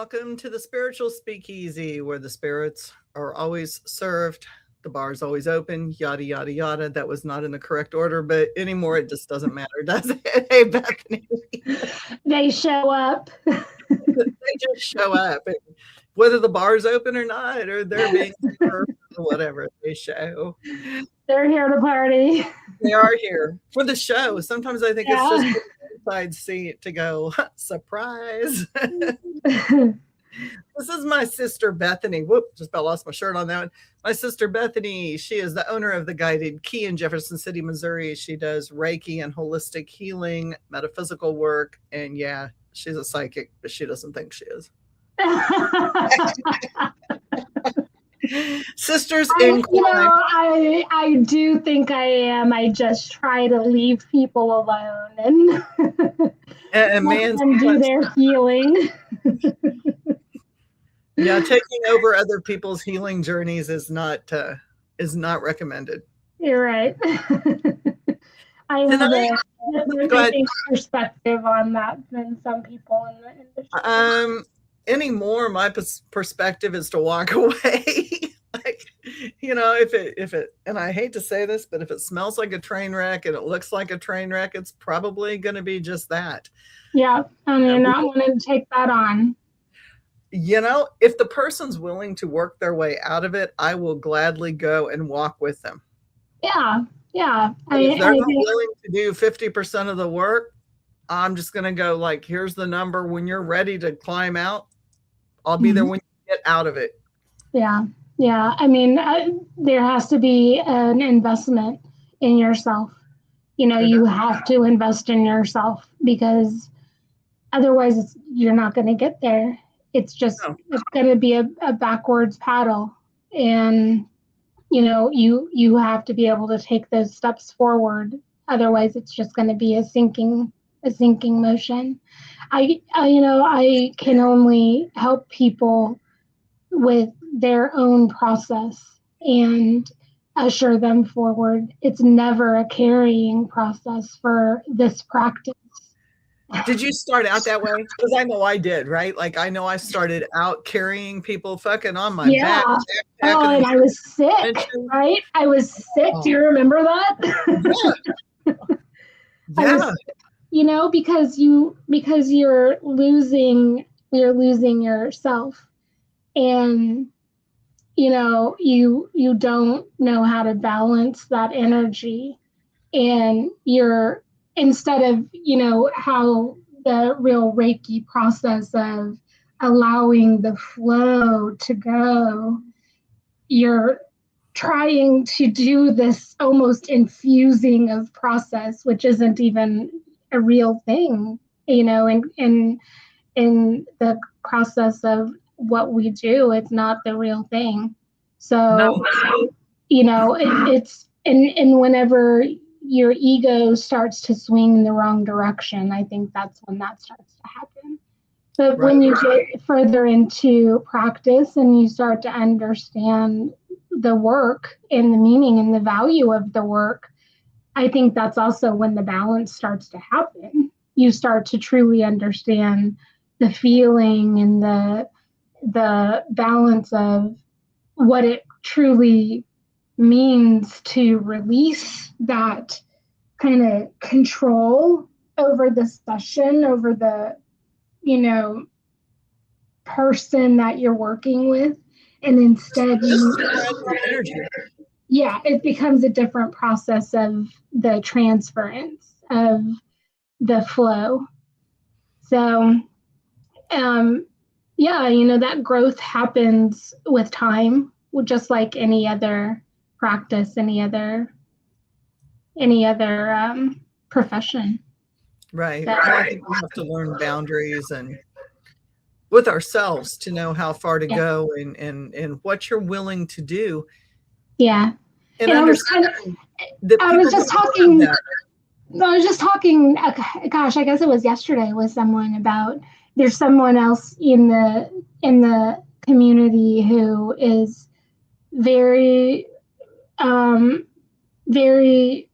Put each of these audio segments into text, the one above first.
welcome to the Spiritual Speakeasy, where the spirits are always served, the bar's always open, yada, yada, yada. That was not in the correct order, but anymore it just doesn't matter, does it? Hey, Bethany. They show up. They just show up. And whether the bar's open or not, or they're being served or whatever, they show. They're here to party. They are here for the show. Sometimes I think it's just an inside seat to go, surprise. This is my sister Bethany. Whoop, just about lost my shirt on that one. My sister Bethany, she is the owner of the Guided Key in Jefferson City, Missouri. She does Reiki and holistic healing, metaphysical work, and yeah, she's a psychic, but she doesn't think she is. Sisters in crime. I do think I am. I just try to leave people alone and let them do their healing. Yeah, taking over other people's healing journeys is not recommended. You're right. I have a different perspective on that than some people in the industry. Anymore, my perspective is to walk away. Like, if it, and I hate to say this, but if it smells like a train wreck and it looks like a train wreck, it's probably going to be just that. Yeah, and you're not wanting to take that on. If the person's willing to work their way out of it, I will gladly go and walk with them. Yeah. If they're not willing to do 50% of the work, I'm just going to go like, here's the number. When you're ready to climb out, I'll be there when you get out of it. Yeah. I mean, there has to be an investment in yourself. You have to invest in yourself because otherwise you're not going to get there. It's just, It's going to be a backwards paddle. And, you have to be able to take those steps forward. Otherwise it's just going to be a sinking motion. I can only help people with their own process and usher them forward. It's never a carrying process for this practice. Did you start out that way? Because I know I did, right? Like I know I started out carrying people fucking on my back. Oh, and I was sick, right? I was sick. Do you remember that? Yeah. Because you're losing yourself, and you don't know how to balance that energy, and you're instead of how the real Reiki process of allowing the flow to go, you're trying to do this almost infusing of process, which isn't even a real thing, in the process of what we do. It's not the real thing. So, it's whenever your ego starts to swing in the wrong direction, I think that's when that starts to happen. But when you get further into practice and you start to understand the work and the meaning and the value of the work, I think that's also when the balance starts to happen. You start to truly understand the feeling and the balance of what it truly means to release that kind of control over the session, over the person that you're working with, and instead it becomes a different process of the transference of the flow. So that growth happens with time, just like any other practice, any other profession. Right. I think we have to learn boundaries and with ourselves to know how far to go and what you're willing to do. Yeah. And I was just talking, gosh, I guess it was yesterday with someone about, there's someone else in the community who is very, very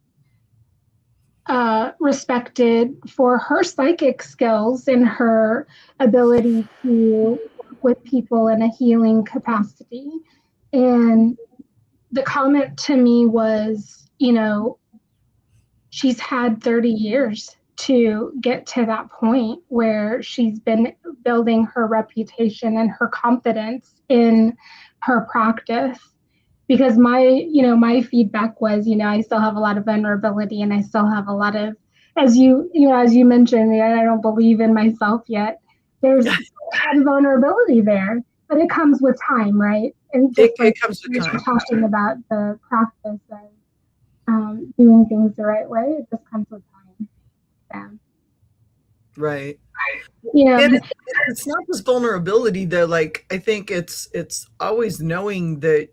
respected for her psychic skills and her ability to with people in a healing capacity. And the comment to me was, she's had 30 years to get to that point where she's been building her reputation and her confidence in her practice. Because my feedback was, I still have a lot of vulnerability, and I still have a lot of, as you mentioned, I don't believe in myself yet. There's a lot of vulnerability there, but it comes with time, right? And just it comes with time. Talking about the practice of doing things the right way, it just comes with time. Yeah. Right. And it's not just vulnerability though. Like, I think it's always knowing that.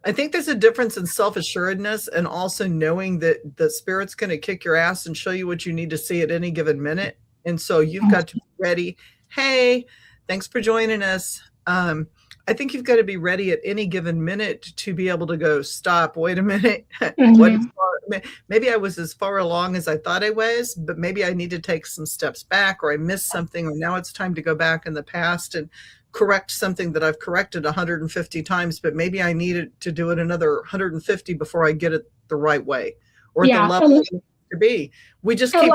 I think there's a difference in self-assuredness and also knowing that the spirit's going to kick your ass and show you what you need to see at any given minute. And so you've got to be ready. Hey, thanks for joining us. I think you've got to be ready at any given minute to be able to go, stop, wait a minute. Maybe I was as far along as I thought I was, but maybe I need to take some steps back, or I missed something, or now it's time to go back in the past and correct something that I've corrected 150 times, but maybe I needed to do it another 150 before I get it the right way, or at the level it needs to be. We just keep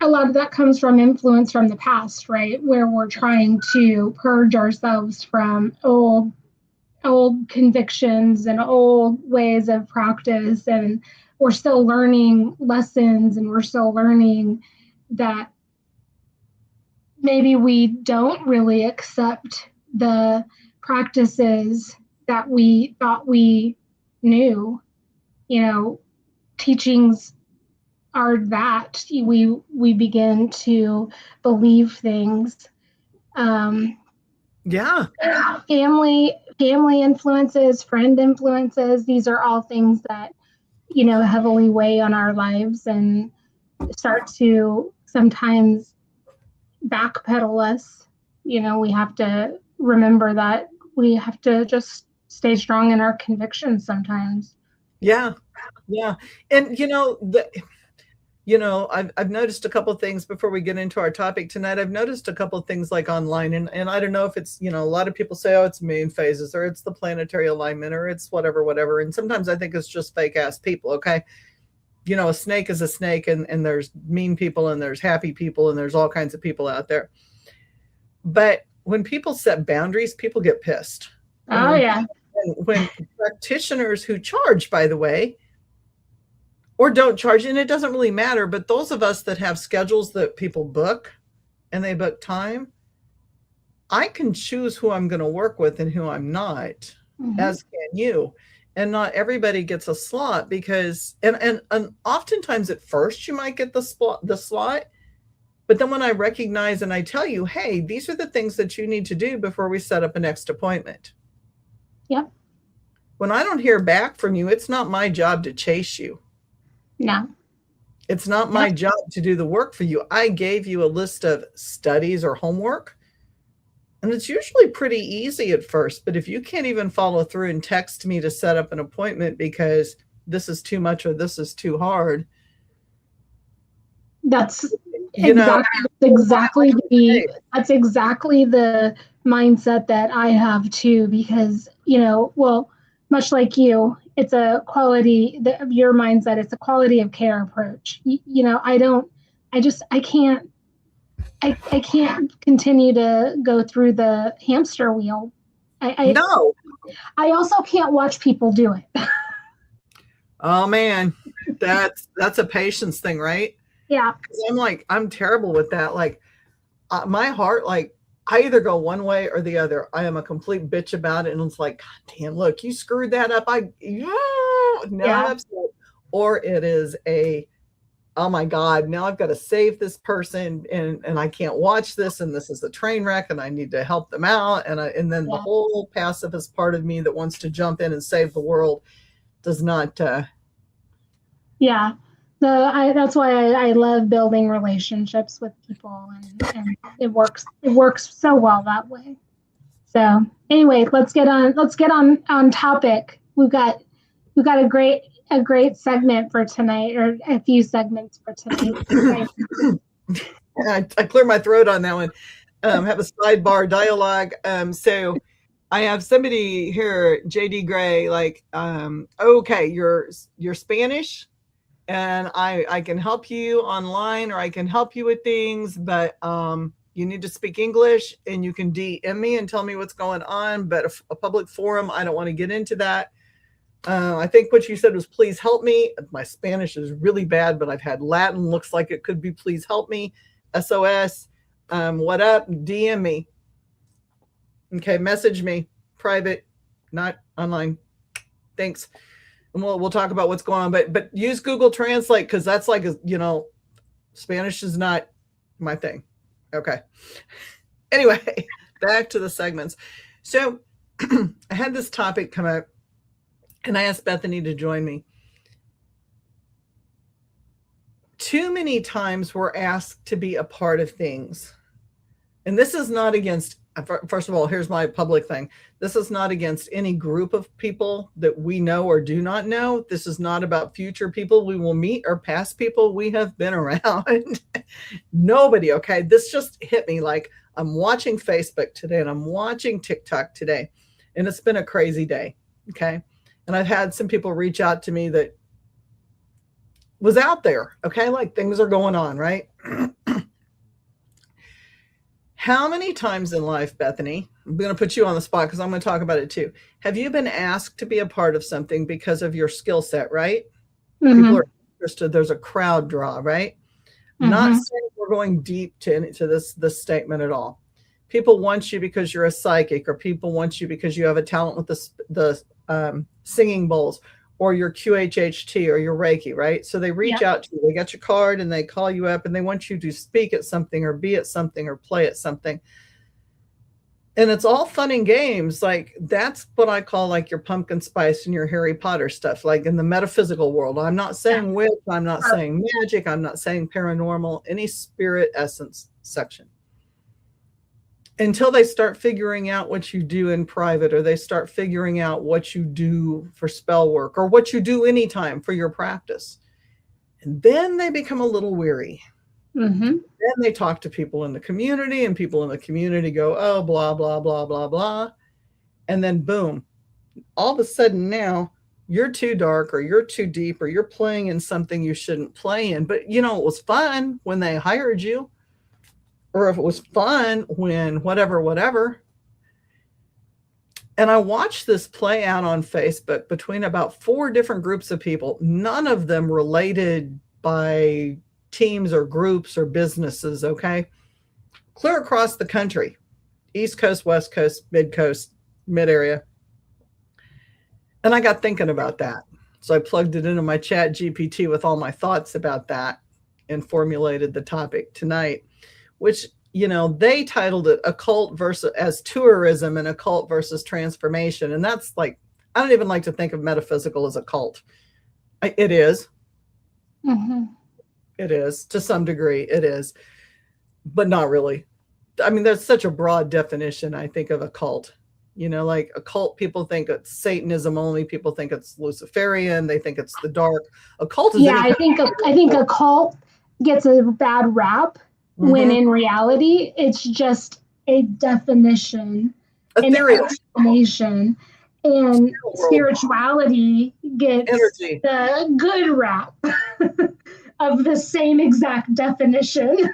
a lot of that comes from influence from the past, right? Where we're trying to purge ourselves from old convictions and old ways of practice. And we're still learning lessons, and we're still learning that maybe we don't really accept the practices that we thought we knew. Teachings are that we begin to believe things. Family influences, friend influences, these are all things that heavily weigh on our lives and start to sometimes backpedal us. We have to remember that we have to just stay strong in our convictions sometimes. Yeah. And I've noticed a couple of things before we get into our topic tonight. I've noticed a couple of things like online, and I don't know if it's, a lot of people say, oh, it's moon phases, or it's the planetary alignment, or it's whatever. And sometimes I think it's just fake ass people. Okay. A snake is a snake, and there's mean people, and there's happy people, and there's all kinds of people out there. But when people set boundaries, people get pissed. When practitioners who charge, by the way, or don't charge, and it doesn't really matter, but those of us that have schedules that people book, and they book time, I can choose who I'm going to work with and who I'm not, as can you. And not everybody gets a slot, because, and oftentimes at first you might get the slot, but then when I recognize and I tell you, hey, these are the things that you need to do before we set up a next appointment. Yep. When I don't hear back from you, it's not my job to chase you. No. It's not my job to do the work for you. I gave you a list of studies or homework, and it's usually pretty easy at first. But if you can't even follow through and text me to set up an appointment because this is too much or this is too hard, that's exactly the mindset that I have too. Because much like you, it's a quality of your mindset. It's a quality of care approach. I can't continue to go through the hamster wheel. I also can't watch people do it. Oh man, that's a patience thing, right? Yeah. I'm terrible with that. Like my heart, like I either go one way or the other. I am a complete bitch about it. And it's like, God damn, look, you screwed that up. I'm upset. Or it is oh my God, now I've got to save this person and I can't watch this. And this is a train wreck and I need to help them out. And then the whole pacifist part of me that wants to jump in and save the world does not. That's why I love building relationships with people, and it works so well that way. So anyway, let's get on topic. We've got a great segment for tonight, or a few segments for tonight. I clear my throat on that one. Have a sidebar dialogue. So I have somebody here, JD Gray, like, okay, you're Spanish, and I can help you online, or I can help you with things, but you need to speak English, and you can DM me and tell me what's going on. But a public forum, I don't want to get into that. I think what you said was, please help me. My Spanish is really bad, but I've had Latin. Looks like it could be, please help me. SOS. What up? DM me. Okay, message me. Private, not online. Thanks. And we'll talk about what's going on. But use Google Translate, because that's like, Spanish is not my thing. Okay. Anyway, back to the segments. So I had this topic come up, and I asked Bethany to join me. Too many times we're asked to be a part of things. And this is not against, first of all, here's my public thing. This is not against any group of people that we know or do not know. This is not about future people we will meet or past people we have been around. Nobody, okay? This just hit me like I'm watching Facebook today, and I'm watching TikTok today, and it's been a crazy day, okay? And I've had some people reach out to me that was out there, okay? Like, things are going on, right? How many times in life, Bethany, I'm going to put you on the spot because I'm going to talk about it too. Have you been asked to be a part of something because of your skill set, right? Mm-hmm. People are interested. There's a crowd draw, right? Mm-hmm. Not saying we're going deep to this statement at all. People want you because you're a psychic, or people want you because you have a talent with the singing bowls, or your QHHT, or your Reiki, right? So they reach out to you, they get your card, and they call you up, and they want you to speak at something, or be at something, or play at something. And it's all fun and games. Like, that's what I call like your pumpkin spice and your Harry Potter stuff, like in the metaphysical world. I'm not saying witch, I'm not saying magic, I'm not saying paranormal, any spirit essence section. Until they start figuring out what you do in private, or they start figuring out what you do for spell work, or what you do anytime for your practice. And then they become a little weary. Mm-hmm. Then they talk to people in the community, and people in the community go, oh, blah, blah, blah, blah, blah. And then boom, all of a sudden now you're too dark, or you're too deep, or you're playing in something you shouldn't play in. But it was fun when they hired you. Or if it was fun when whatever. And I watched this play out on Facebook between about 4 different groups of people, none of them related by teams or groups or businesses, okay? Clear across the country, East Coast, West Coast, mid area. And I got thinking about that. So I plugged it into my chat GPT with all my thoughts about that, and formulated the topic tonight, which, they titled it Occult versus as tourism, and occult versus transformation. And that's like, I don't even like to think of metaphysical as a cult. It is. Mm-hmm. It is, to some degree, it is, but not really. I mean, there's such a broad definition, I think, of a cult. Like a cult, people think it's Satanism only. People think it's Luciferian. They think it's the dark. A cult is I think a cult gets a bad rap, mm-hmm. when in reality it's just a definition, an explanation, and spirituality gets energy. The good rap of the same exact definition.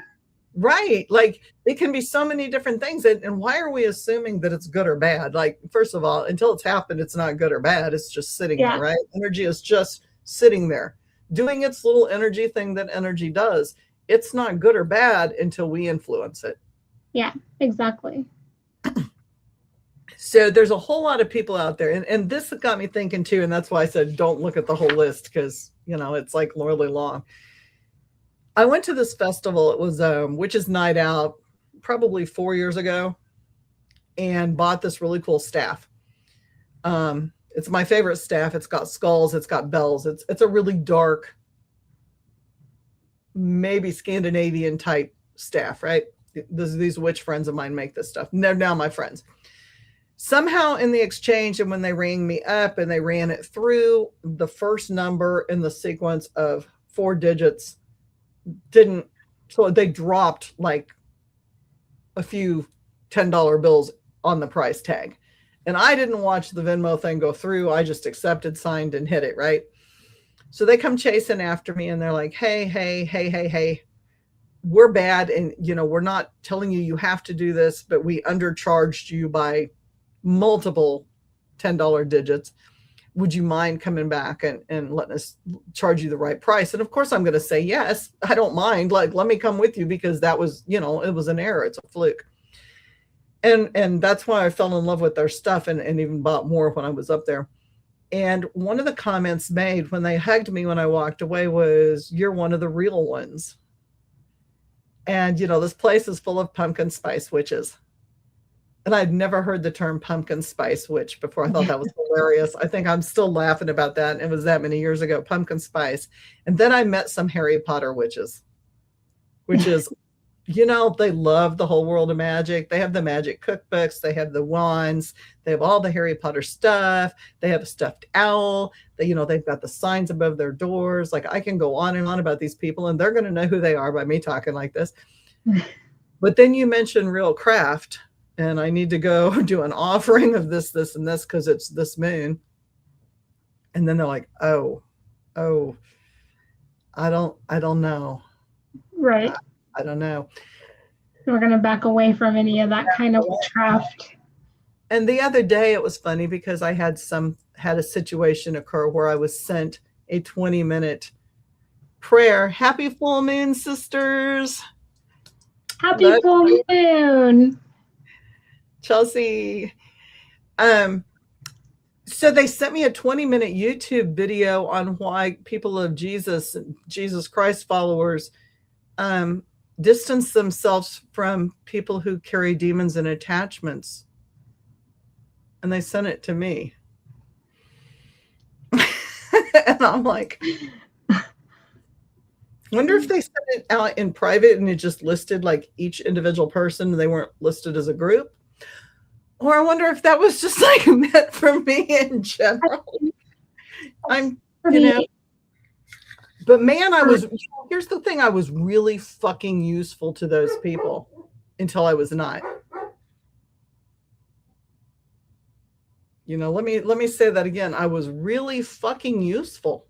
Right. Like, it can be so many different things. And why are we assuming that it's good or bad? Like, first of all, until it's happened, it's not good or bad. It's just sitting there, right? Energy is just sitting there, doing its little energy thing that energy does. It's not good or bad until we influence it. Yeah, exactly. So there's a whole lot of people out there. And this got me thinking too. And that's why I said, don't look at the whole list, because, it's like really long. I went to this festival. It was Witches Night Out, probably 4 years ago, and bought this really cool staff. It's my favorite staff. It's got skulls. It's got bells. It's a really dark, maybe Scandinavian type staff, right? These witch friends of mine make this stuff. They're now my friends. Somehow in the exchange, and when they rang me up and they ran it through, the first number in the sequence of 4 digits didn't So they dropped like a few $10 bills on the price tag. And I didn't watch the Venmo thing go through. I just accepted, signed, and hit it, right? So they come chasing after me and they're like, hey, we're bad. And, we're not telling you have to do this, but we undercharged you by multiple $10 digits. Would you mind coming back and letting us charge you the right price? And of course I'm going to say, yes, I don't mind. Like, let me come with you, because that was, it was an error. It's a fluke. And that's why I fell in love with their stuff and even bought more when I was up there. And one of the comments made when they hugged me when I walked away was, "You're one of the real ones." And, this place is full of pumpkin spice witches. And I'd never heard the term pumpkin spice witch before. I thought that was hilarious. I think I'm still laughing about that. It was that many years ago, pumpkin spice. And then I met some Harry Potter witches, which is, they love the whole world of magic. They have the magic cookbooks. They have the wands. They have all the Harry Potter stuff. They have a stuffed owl. They've got the signs above their doors. Like, I can go on and on about these people, and they're going to know who they are by me talking like this. But then you mention real craft, and I need to go do an offering of this, and this, because it's this moon. And then they're like, oh, I don't know. Right. I don't know. We're going to back away from any of that kind of witchcraft. And the other day it was funny because I had a situation occur where I was sent a 20-minute prayer. Happy full moon, sisters. Happy full moon. Chelsea. So they sent me a 20-minute YouTube video on why people of Jesus Christ followers distance themselves from people who carry demons and attachments. And they sent it to me. And I'm like, wonder if they sent it out in private and it just listed like each individual person and they weren't listed as a group. Or I wonder if that was just like meant for me in general. But man, here's the thing, I was really fucking useful to those people until I was not. Let me say that again. I was really fucking useful.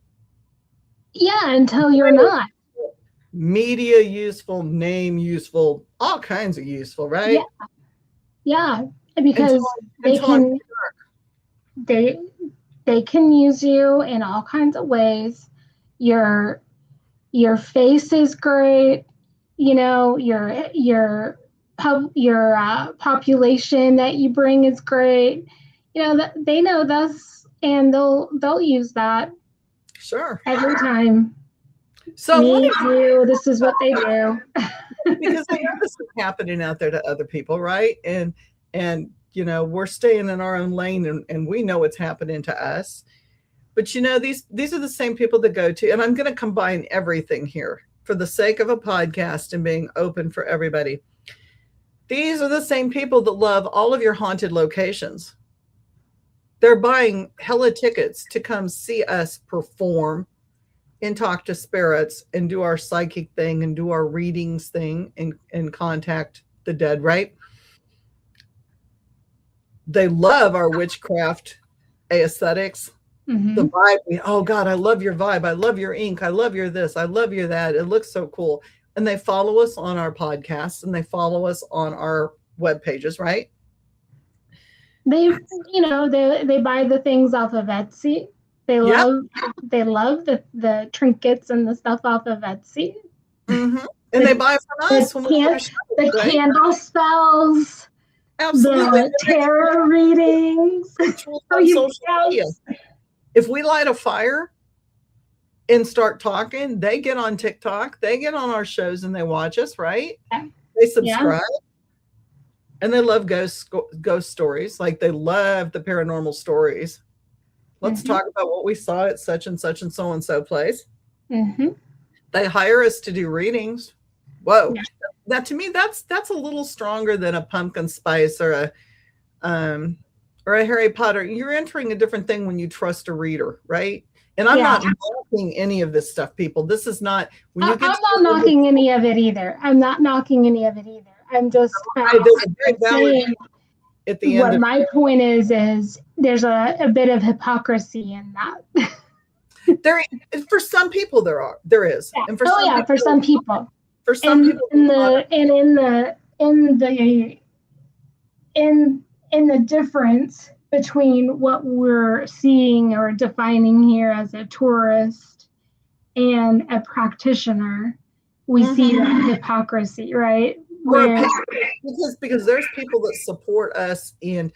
Yeah, until you're not. Media useful, name useful, all kinds of useful, right? Yeah, because they can use you in all kinds of ways. Your face is great, your population that you bring is great. They know this, and they'll use that. Sure. Every time. So this is what they do. Because I know this is happening out there to other people, right? And we're staying in our own lane, and we know what's happening to us. But these are the same people that go to, and I'm going to combine everything here for the sake of a podcast and being open for everybody. These are the same people that love all of your haunted locations. They're buying hella tickets to come see us perform and talk to spirits and do our psychic thing and do our readings thing and contact the dead, right? They love our witchcraft aesthetics. Mm-hmm. The vibe. Oh God, I love your vibe. I love your ink. I love your this. I love your that. It looks so cool. And they follow us on our podcasts and they follow us on our web pages, right? They buy the things off of Etsy. They love the trinkets and the stuff off of Etsy. Mm-hmm. And they buy from us when we the candle spells. Absolutely. The tarot readings. Social media. If we light a fire and start talking, they get on TikTok, they get on our shows and they watch us, right? Yeah. They subscribe. Yeah. And they love ghost stories. Like they love the paranormal stories. Let's talk about what we saw at such and so place. Mm-hmm. They hire us to do readings. Whoa. Yeah. That to me, that's a little stronger than a pumpkin spice or a Harry Potter. You're entering a different thing when you trust a reader, right? And I'm not knocking any of this stuff, people. This is not when you get. I'm not knocking any of it either. I'm not knocking any of it either. I'm just saying. At the what end, my point is there's a bit of hypocrisy in that. There, for some people, there is, yeah. and for some people, for some people, for some people, in the difference between what we're seeing or defining here as a tourist and a practitioner, we see that hypocrisy, right? Where because there's people that support us, and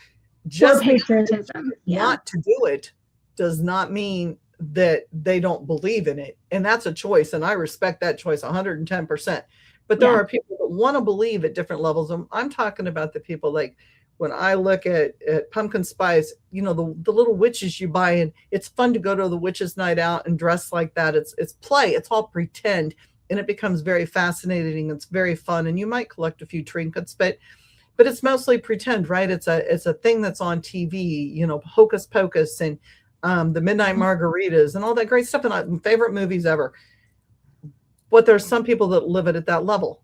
just patriotism, not to do it does not mean that they don't believe in it, and that's a choice, and I respect that choice 110%. But there are people that want to believe at different levels. I'm talking about the people like when I look at pumpkin spice, you know, the little witches you buy, and it's fun to go to the witches' night out and dress like that. It's play. It's all pretend. And it becomes very fascinating. It's very fun. And you might collect a few trinkets, but it's mostly pretend, right? It's a thing that's on TV, you know, Hocus Pocus and the Midnight Margaritas and all that great stuff. And my favorite movies ever. But there's some people that live it at that level.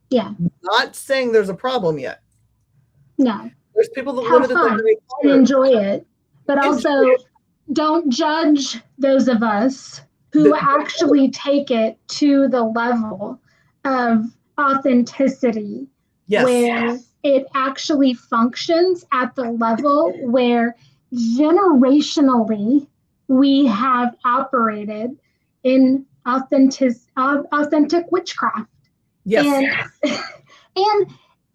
Yeah. Not saying there's a problem yet. No. There's people that live it at that level and enjoy it. But also don't judge those of us who actually take it to the level of authenticity, where it actually functions at the level where generationally we have operated in authentic witchcraft. Yes.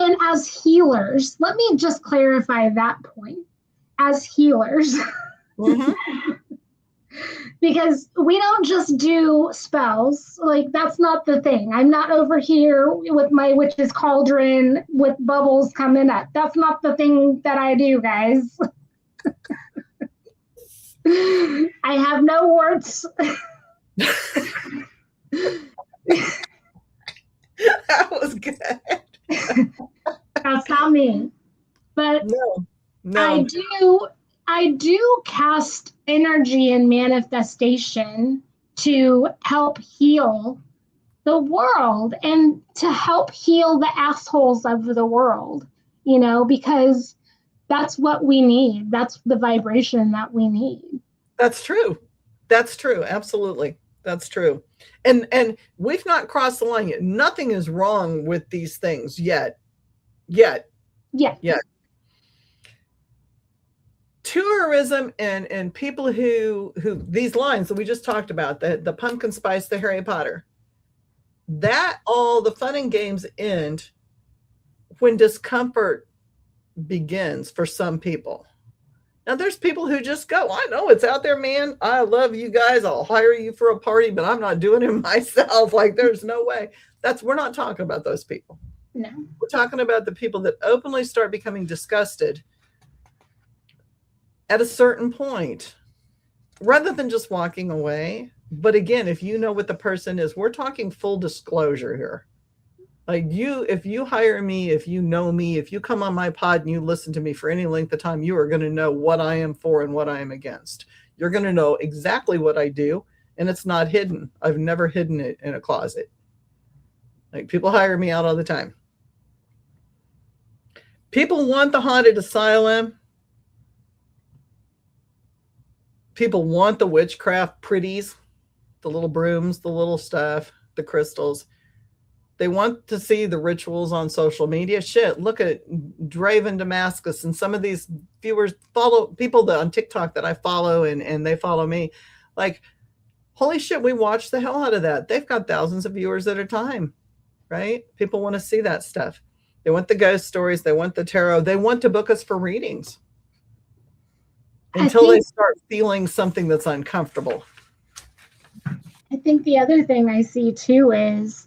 And as healers, let me just clarify that point. As healers, because we don't just do spells. Like, that's not the thing. I'm not over here with my witch's cauldron with bubbles coming up. That's not the thing that I do, guys. I have no warts. That was good. That's not me. But no. I do cast energy and manifestation to help heal the world and to help heal the assholes of the world, you know, because that's what we need. That's the vibration that we need. That's true. That's true. Absolutely. That's true. And we've not crossed the line yet. Nothing is wrong with these things yet. Tourism and people who these lines that we just talked about, the pumpkin spice, the Harry Potter, that all the fun and games end when discomfort begins for some people. Now there's people who just go, I know it's out there, man. I love you guys. I'll hire you for a party, but I'm not doing it myself. Like, there's no way. We're not talking about those people. No. We're talking about the people that openly start becoming disgusted at a certain point, rather than just walking away. But again, if you know what the person is, we're talking full disclosure here. Like, if you hire me, if you know me, if you come on my pod and you listen to me for any length of time, you are going to know what I am for and what I am against. You're going to know exactly what I do, and it's not hidden. I've never hidden it in a closet. Like, people hire me out all the time. People want the haunted asylum. People want the witchcraft pretties, the little brooms, the little stuff, the crystals. They want to see the rituals on social media. Shit, look at Draven Damascus, and some of these viewers follow people on TikTok that I follow, and they follow me. Like, holy shit, we watch the hell out of that. They've got thousands of viewers at a time, right? People want to see that stuff. They want the ghost stories. They want the tarot. They want to book us for readings until they start feeling something that's uncomfortable. I think the other thing I see too is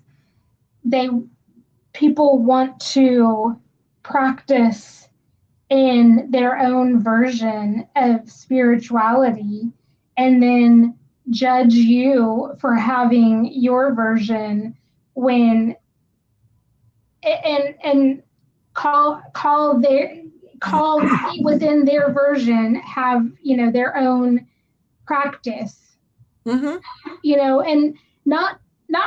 people want to practice in their own version of spirituality and then judge you for having your version when and call within their version have, you know, their own practice, Mm-hmm. and not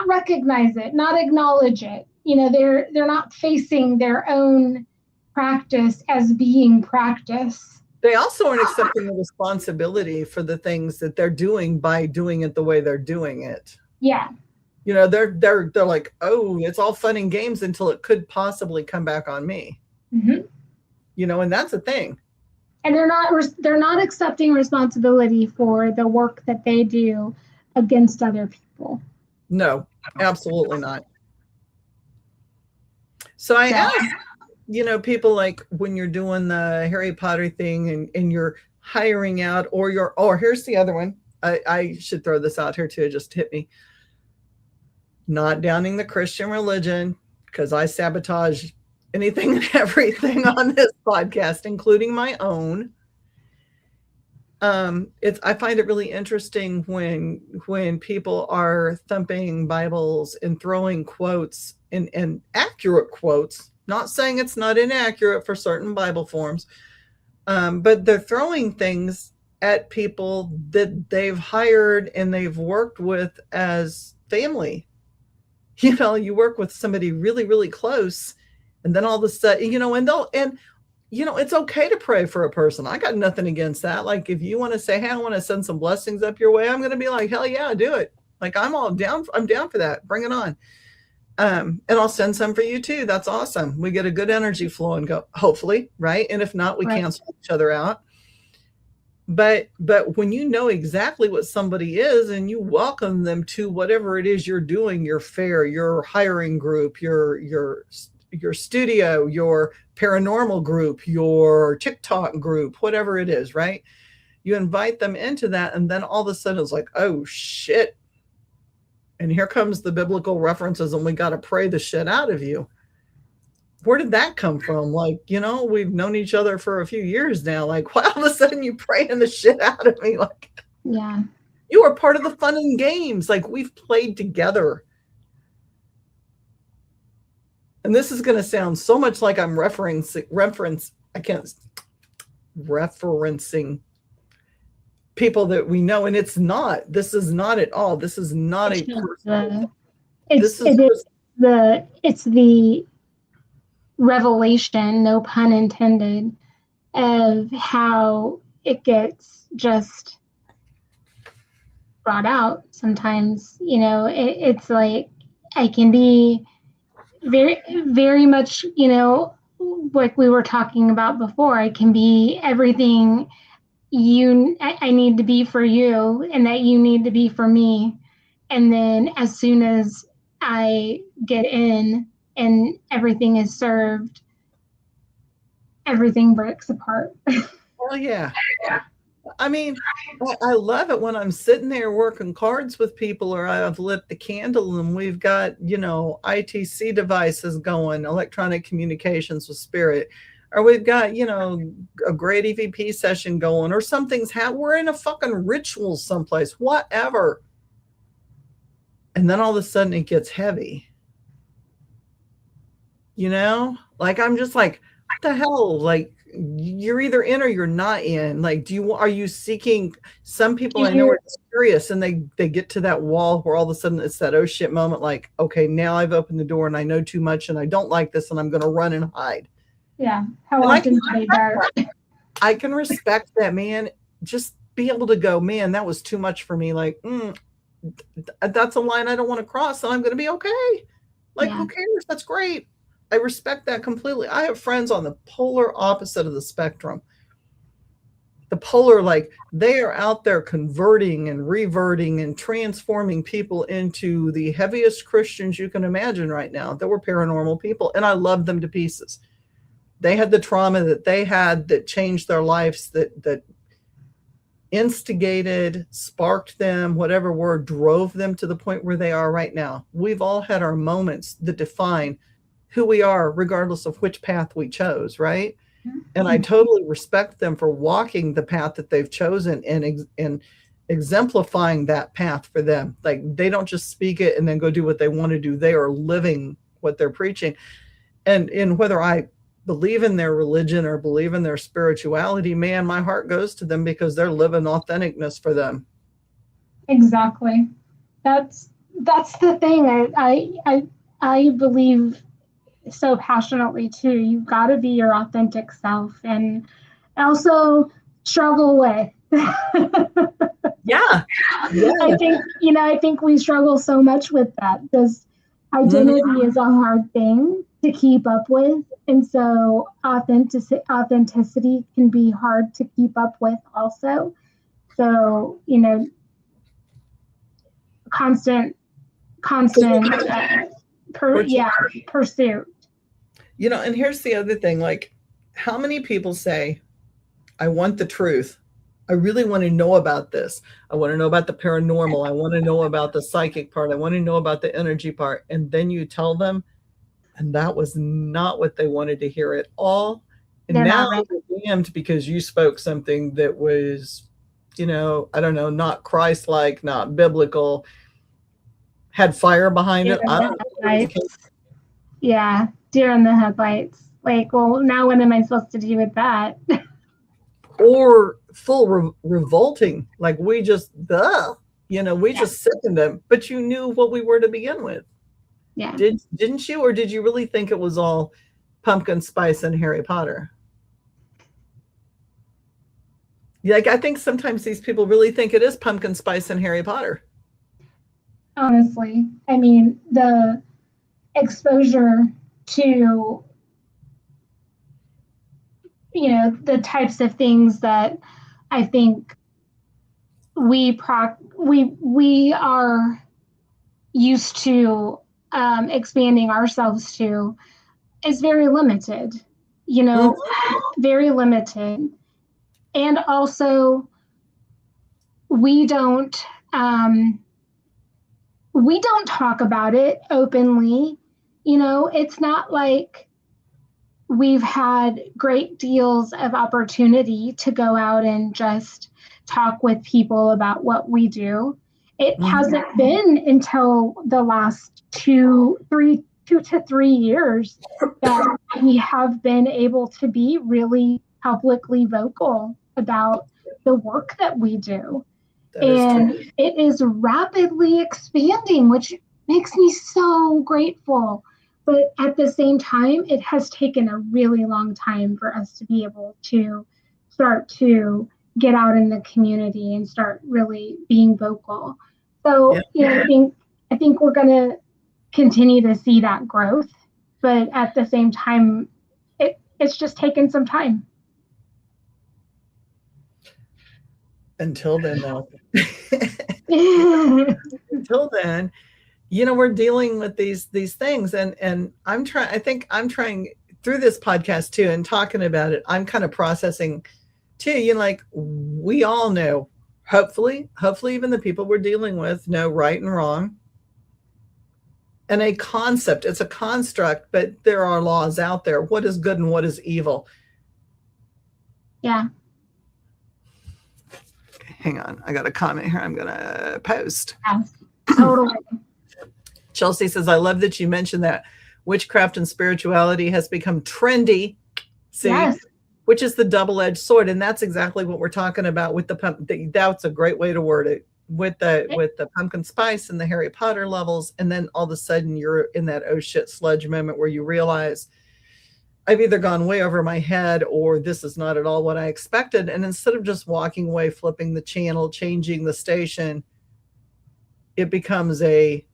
recognize it, not acknowledge it. They're not facing their own practice as being practice. They also aren't accepting the responsibility for the things that they're doing by doing it the way they're doing it. Yeah. They're like, oh, it's all fun and games until it could possibly come back on me. Mm-hmm. And that's the thing. And they're not accepting responsibility for the work that they do against other people. No, absolutely not. So I ask, people, like, when you're doing the Harry Potter thing and you're hiring out, or here's the other one. I should throw this out here too. It just hit me. Not downing the Christian religion, because I sabotage anything and everything on this podcast, including my own. I find it really interesting when people are thumping Bibles and throwing quotes and accurate quotes, not saying it's not inaccurate for certain Bible forms, but they're throwing things at people that they've hired and they've worked with as family. You work with somebody really, really close, and then all of a sudden, it's okay to pray for a person. I got nothing against that. Like, if you want to say, hey, I want to send some blessings up your way, I'm going to be like, hell yeah, do it. Like, I'm down for that. Bring it on. And I'll send some for you too. That's awesome. We get a good energy flow and go, hopefully, right? And if not, we cancel each other out. But when you know exactly what somebody is and you welcome them to whatever it is you're doing, your fair, your hiring group, your studio, your paranormal group, your TikTok group, whatever it is, right? You invite them into that, and then all of a sudden it's like, oh shit. And here comes the biblical references, and we got to pray the shit out of you. Where did that come from? Like, we've known each other for a few years now. Like, why all of a sudden you praying the shit out of me? Like, yeah, you are part of the fun and games. Like, we've played together. And this is going to sound so much like I'm referencing people that we know, and it's not. This is not at all. This is not it's the revelation, no pun intended, of how it gets just brought out sometimes. It's like I can be very, very much, like we were talking about before. I can be everything I need to be for you, and that you need to be for me. And then as soon as I get in and everything is served, everything breaks apart. Oh yeah. I mean, I love it when I'm sitting there working cards with people, or I've lit the candle and we've got, ITC devices going, electronic communications with spirit, or we've got, a great EVP session going, or something's we're in a fucking ritual someplace, whatever. And then all of a sudden it gets heavy. Like, I'm just like, what the hell? Like, you're either in or you're not in. Like, are you seeking? Some people I know are curious, and they get to that wall where all of a sudden it's that oh shit moment. Like, okay, now I've opened the door and I know too much and I don't like this and I'm going to run and hide. Yeah. How often do that? I can respect that, man. Just be able to go, man, that was too much for me. Like, that's a line I don't want to cross, and I'm going to be okay. Like, who cares? That's great. I respect that completely. I have friends on the polar opposite of the spectrum. The polar, like, they are out there converting and reverting and transforming people into the heaviest Christians you can imagine right now that were paranormal people. And I love them to pieces. They had the trauma that they had that changed their lives, that instigated, sparked them, whatever word, drove them to the point where they are right now. We've all had our moments that define who we are, regardless of which path we chose, right? Mm-hmm. And I totally respect them for walking the path that they've chosen and exemplifying that path for them. Like, they don't just speak it and then go do what they want to do. They are living what they're preaching. And whether I believe in their religion or believe in their spirituality, man, my heart goes to them because they're living authenticness for them. Exactly. That's the thing. I believe so passionately too. You've got to be your authentic self, and also struggle with. Yeah. I think we struggle so much with that because identity is a hard thing to keep up with, and so authenticity can be hard to keep up with also. So constant pursuit. And here's the other thing, like, how many people say, I want the truth. I really want to know about this. I want to know about the paranormal. I want to know about the psychic part. I want to know about the energy part. And then you tell them, and that was not what they wanted to hear at all. And now they're damned because you spoke something that was, I don't know, not Christ-like, not biblical, had fire behind it. I don't know. Yeah, deer in the headlights. Like, well, now what am I supposed to do with that? Or full revolting, like we just just sickened them, but you knew what we were to begin with. Yeah. Didn't you? Or did you really think it was all pumpkin spice and Harry Potter? Like, I think sometimes these people really think it is pumpkin spice and Harry Potter. Honestly, I mean, the exposure to the types of things that I think we are used to expanding ourselves to is very limited, very limited. And also we don't talk about it openly. It's not like we've had great deals of opportunity to go out and just talk with people about what we do. It hasn't been until the last 2 to 3 years that we have been able to be really publicly vocal about the work that we do. And it is rapidly expanding, which makes me so grateful. But at the same time, it has taken a really long time for us to be able to start to get out in the community and start really being vocal. So I think we're going to continue to see that growth, but at the same time, it's just taken some time. Until then, though. Until then, we're dealing with these things, and I'm trying through this podcast too, and talking about it, I'm kind of processing too, like, we all know, hopefully even the people we're dealing with know right and wrong. And it's a construct, but there are laws out there. What is good and what is evil? Yeah. Hang on, I got a comment here I'm gonna post. Yeah, totally. Chelsea says, I love that you mentioned that witchcraft and spirituality has become trendy. See, yes. Which is the double-edged sword. And that's exactly what we're talking about with the pump. That's a great way to word it. With the pumpkin spice and the Harry Potter levels. And then all of a sudden you're in that oh shit sludge moment where you realize I've either gone way over my head or this is not at all what I expected. And instead of just walking away, flipping the channel, changing the station, it becomes a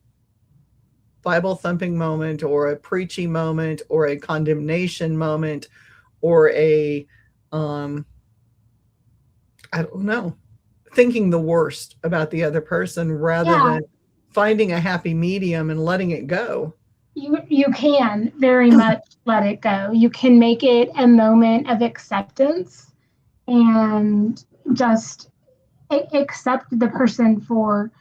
Bible thumping moment or a preachy moment or a condemnation moment or a, I don't know, thinking the worst about the other person rather than finding a happy medium and letting it go. You can very much let it go. You can make it a moment of acceptance and just accept the person for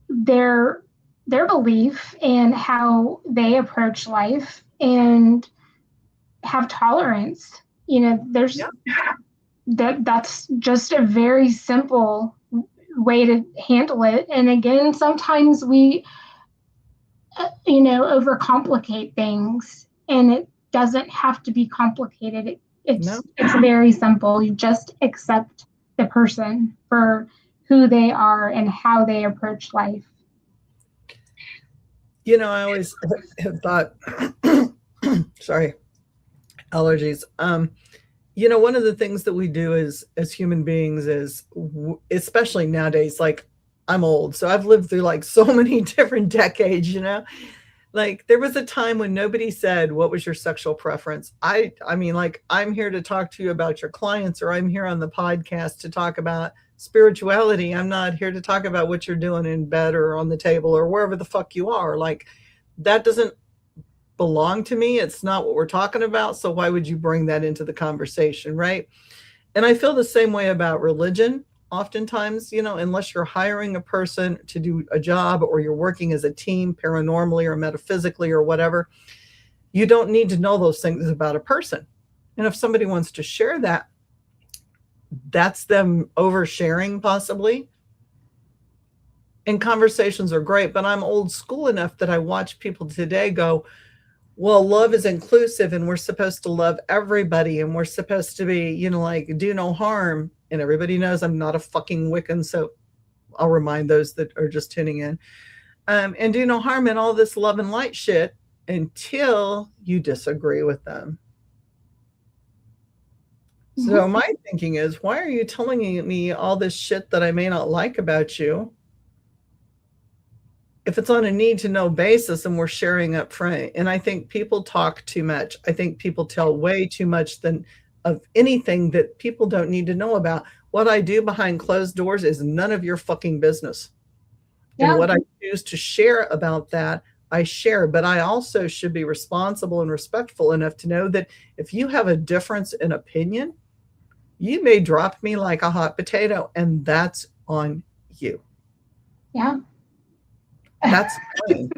their belief and how they approach life and have tolerance. There's that's just a very simple way to handle it. And again, sometimes we overcomplicate things, and doesn't have to be complicated. No. It's very simple. You just accept the person for who they are and how they approach life. You know, I always have thought, sorry, allergies. You know, one of the things that we do as human beings is, especially nowadays, like I'm old, so I've lived through like so many different decades, you know, like there was a time when nobody said, what was your sexual preference? I mean, like I'm here to talk to you about your clients, or I'm here on the podcast to talk about spirituality. I'm not here to talk about what you're doing in bed or on the table or wherever the fuck you are. Like that doesn't belong to me. It's not what we're talking about. So why would you bring that into the conversation, right? And I feel the same way about religion. Oftentimes, you know, unless you're hiring a person to do a job or you're working as a team paranormally or metaphysically or whatever, you don't need to know those things about a person. And if somebody wants to share that, that's them oversharing possibly. And conversations are great, but I'm old school enough that I watch people today go, well, love is inclusive and we're supposed to love everybody and we're supposed to be, you know, like do no harm. And everybody knows I'm not a fucking Wiccan, so I'll remind those that are just tuning in. And do no harm and all this love and light shit until you disagree with them. Mm-hmm. So my thinking is, why are you telling me all this shit that I may not like about you? If it's on a need to know basis and we're sharing up front. And I think people talk too much. I think people tell way too much of anything that people don't need to know about. What I do behind closed doors is none of your fucking business. Yeah. And what I choose to share about that, I share, but I also should be responsible and respectful enough to know that if you have a difference in opinion, you may drop me like a hot potato, and that's on you. Yeah. That's fine.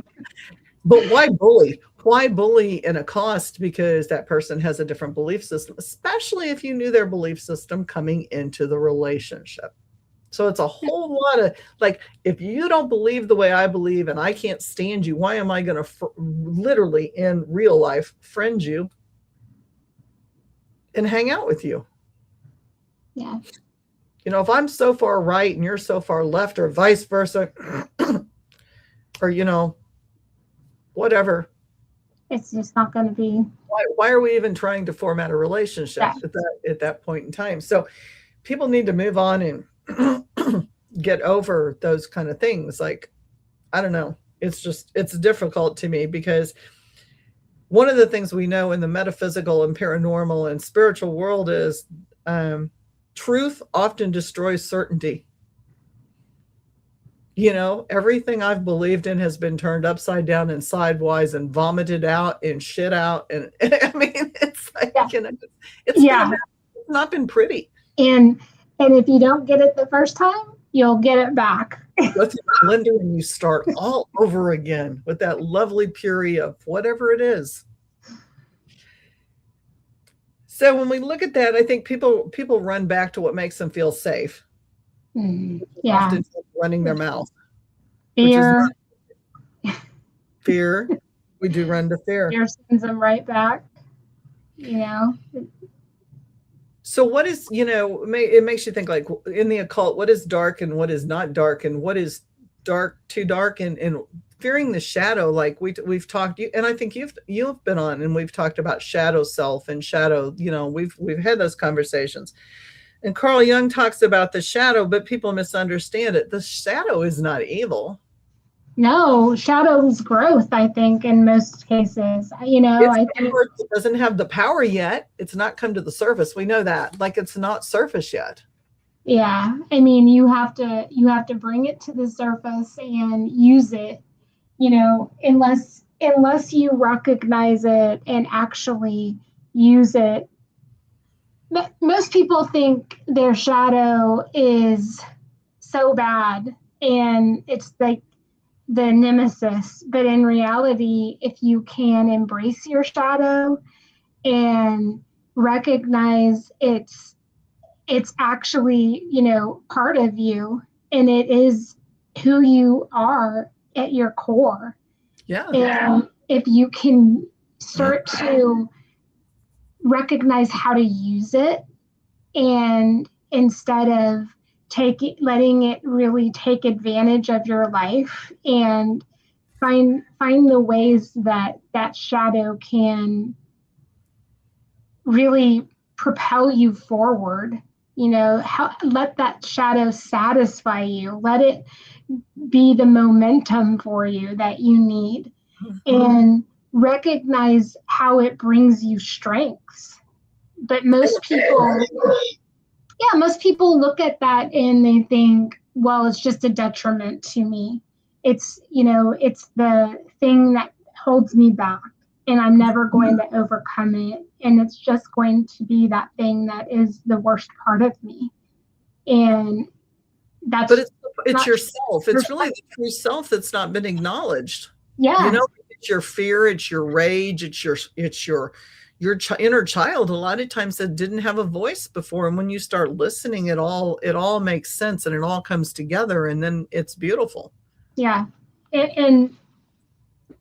But why bully? Why bully and accost because that person has a different belief system, especially if you knew their belief system coming into the relationship. So it's a whole lot of like, if you don't believe the way I believe and I can't stand you, why am I going to literally in real life friend you and hang out with you? Yeah. You know, if I'm so far right and you're so far left or vice versa, or, you know, whatever. It's just not going to be. Why are we even trying to format a relationship at that point in time? So people need to move on and get over those kind of things. Like, I don't know. It's difficult to me because one of the things we know in the metaphysical and paranormal and spiritual world is truth often destroys certainty. You know, everything I've believed in has been turned upside down and sidewise and vomited out and shit out. And I mean, it's like, you know, it's not been pretty. And if you don't get it the first time, you'll get it back. Go to the blender and you start all over again with that lovely puree of whatever it is. So when we look at that, I think people run back to what makes them feel safe. Yeah. Often running their mouth. Fear. Fear. We do run to fear. Fear sends them right back. You know. So what is, you know, it makes you think like in the occult, what is dark and what is not dark and what is too dark and fearing the shadow. Like we've talked, and I think you've been on and we've talked about shadow self and shadow, you know, we've had those conversations. And Carl Jung talks about the shadow, but people misunderstand it. The shadow is not evil. No, shadow's growth, I think, in most cases. You know, I think it doesn't have the power yet. It's not come to the surface. We know that. Like it's not surface yet. Yeah. I mean, you have to bring it to the surface and use it, you know, unless you recognize it and actually use it. Most people think their shadow is so bad and it's like the nemesis. But in reality, if you can embrace your shadow and recognize it's actually, you know, part of you and it is who you are at your core. Yeah. And if you can start to recognize how to use it, and instead of letting it really take advantage of your life, and find the ways that that shadow can really propel you forward. Let that shadow satisfy you. Let it be the momentum for you that you need, and recognize how it brings you strengths. But most people look at that and they think, well, it's just a detriment to me. It's the thing that holds me back, and I'm never going to overcome it. And it's just going to be that thing that is the worst part of me. And that's, but it's yourself. It's really the true self that's not been acknowledged. Yeah. It's your fear, it's your rage, it's your inner child. A lot of times that didn't have a voice before. And when you start listening, it all makes sense, and it all comes together, and then it's beautiful. Yeah. And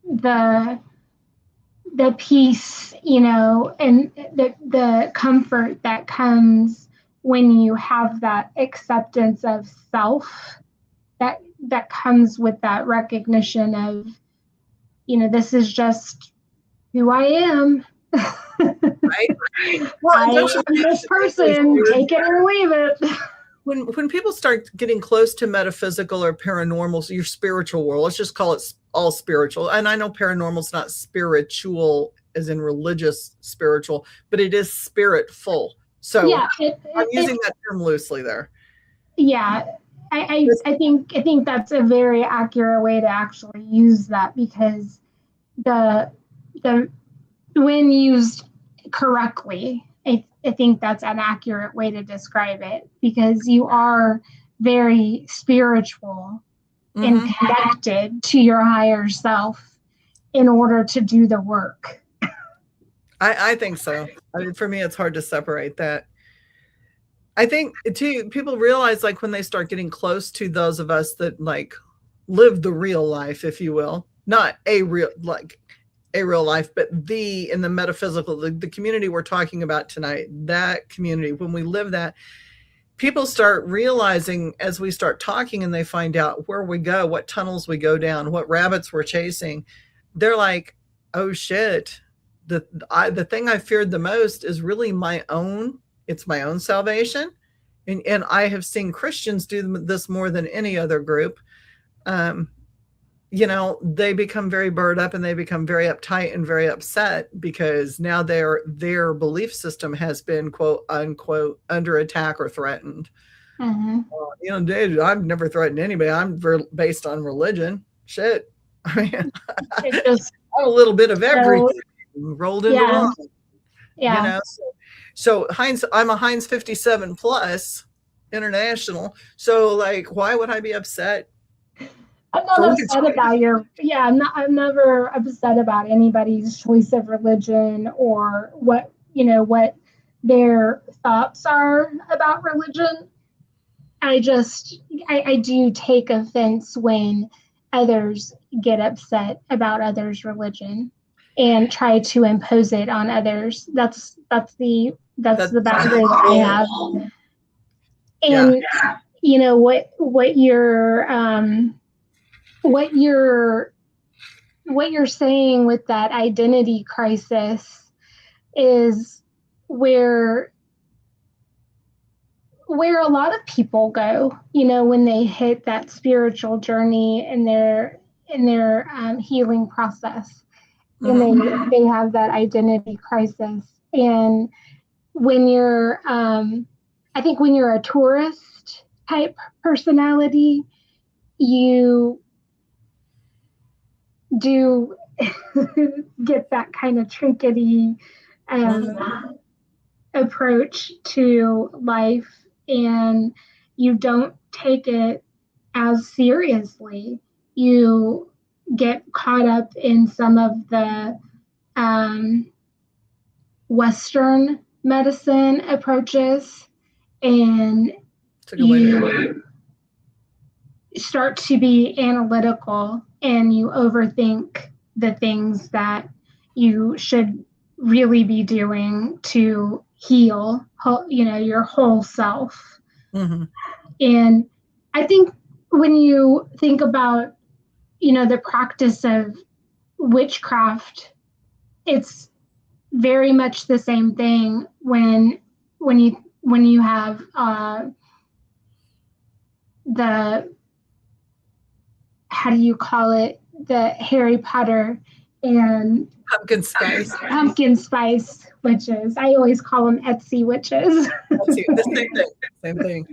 the peace, and the comfort that comes when you have that acceptance of self, that comes with that recognition of, this is just who I am. Right? Well, I am this person, take it or leave it. When people start getting close to metaphysical or paranormal, so your spiritual world, let's just call it all spiritual. And I know paranormal is not spiritual as in religious spiritual, but it is spiritful. So yeah, I'm using that term loosely there. Yeah, I think that's a very accurate way to actually use that, because the when used correctly, I think that's an accurate way to describe it, because you are very spiritual and connected to your higher self in order to do the work. I think so. I mean, for me, it's hard to separate that. I think too, people realize, like, when they start getting close to those of us that like live the real life, if you will, not a real life, but in the metaphysical, the community we're talking about tonight, that community, when we live that, people start realizing as we start talking and they find out where we go, what tunnels we go down, what rabbits we're chasing. They're like, oh shit, the thing I feared the most is really my own. It's my own salvation. And I have seen Christians do this more than any other group. They become very burred up, and they become very uptight and very upset because now their belief system has been, quote unquote, under attack or threatened. Dude, I've never threatened anybody. I'm based on religion. Shit. I mean, I'm a little bit of everything rolled into one. Yeah. So I'm a Heinz 57 plus international. So like, why would I be upset? I'm not upset about I'm never upset about anybody's choice of religion or what their thoughts are about religion. I do take offense when others get upset about others' religion and try to impose it on others. That's the boundary that I have. And what you're saying with that identity crisis is where a lot of people go, when they hit that spiritual journey in their healing process, and they have that identity crisis. And when you're, I think when you're a tourist type personality, you do get that kind of trinkety approach to life, and you don't take it as seriously. You get caught up in some of the Western medicine approaches, and you start to be analytical, and you overthink the things that you should really be doing to heal, your whole self. Mm-hmm. And I think when you think about, the practice of witchcraft, it's very much the same thing when you have the, how do you call it, the Harry Potter and pumpkin spice witches. I always call them Etsy witches. The same thing.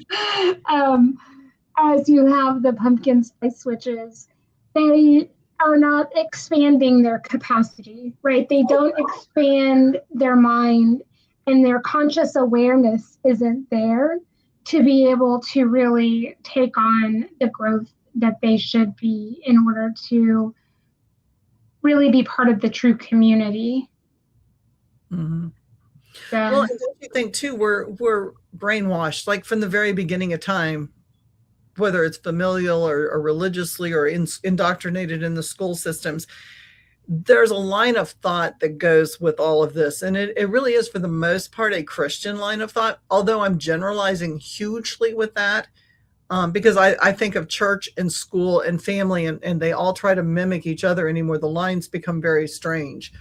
As you have the pumpkin spice witches, they are not expanding their capacity, right? They don't expand their mind, and their conscious awareness isn't there to be able to really take on the growth that they should be in order to really be part of the true community. Mm-hmm. Well, and don't you think too, we're brainwashed, like from the very beginning of time, whether it's familial or religiously or indoctrinated in the school systems. There's a line of thought that goes with all of this. And it really is, for the most part, a Christian line of thought, although I'm generalizing hugely with that. Because I think of church and school and family, and they all try to mimic each other anymore. The lines become very strange.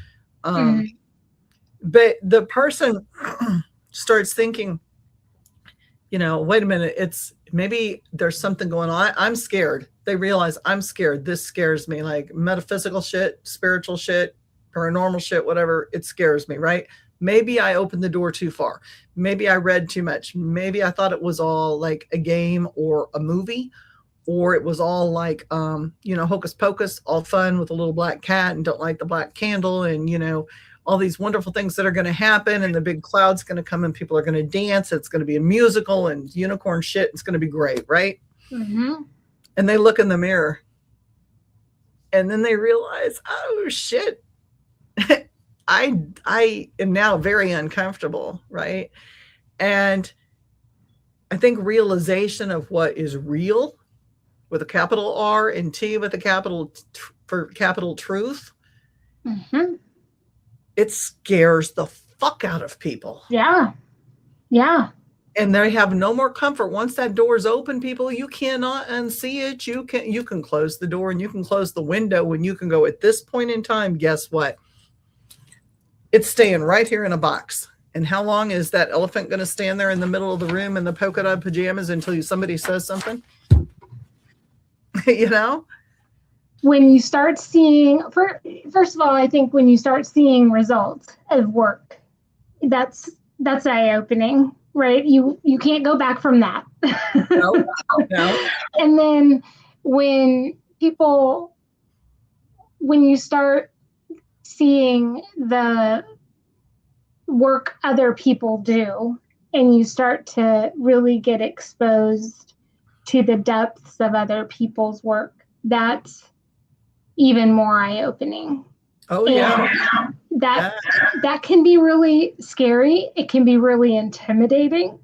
But the person starts thinking, wait a minute, it's maybe there's something going on. I'm scared. They realize I'm scared. This scares me, like metaphysical shit, spiritual shit, paranormal shit, whatever. It scares me, right? Maybe I opened the door too far. Maybe I read too much. Maybe I thought it was all like a game or a movie, or it was all like, hocus pocus, all fun with a little black cat and don't like the black candle. And, all these wonderful things that are going to happen, and the big cloud's going to come and people are going to dance. It's going to be a musical and unicorn shit. It's going to be great, right? Mm-hmm. And they look in the mirror and then they realize, oh shit, I am now very uncomfortable, right? And I think realization of what is real with a capital R and T with a capital for capital truth, mm-hmm. It scares the fuck out of people. Yeah. And they have no more comfort. Once that door is open, people, you cannot unsee it. You can close the door and you can close the window, and you can go, at this point in time, guess what? It's staying right here in a box. And how long is that elephant going to stand there in the middle of the room in the polka dot pajamas until somebody says something? When you start seeing, first of all, I think when you start seeing results of work, that's eye-opening, right? You can't go back from that. No. And then when you start seeing the work other people do, and you start to really get exposed to the depths of other people's work, that's even more eye-opening. Oh, yeah. That can be really scary. It can be really intimidating.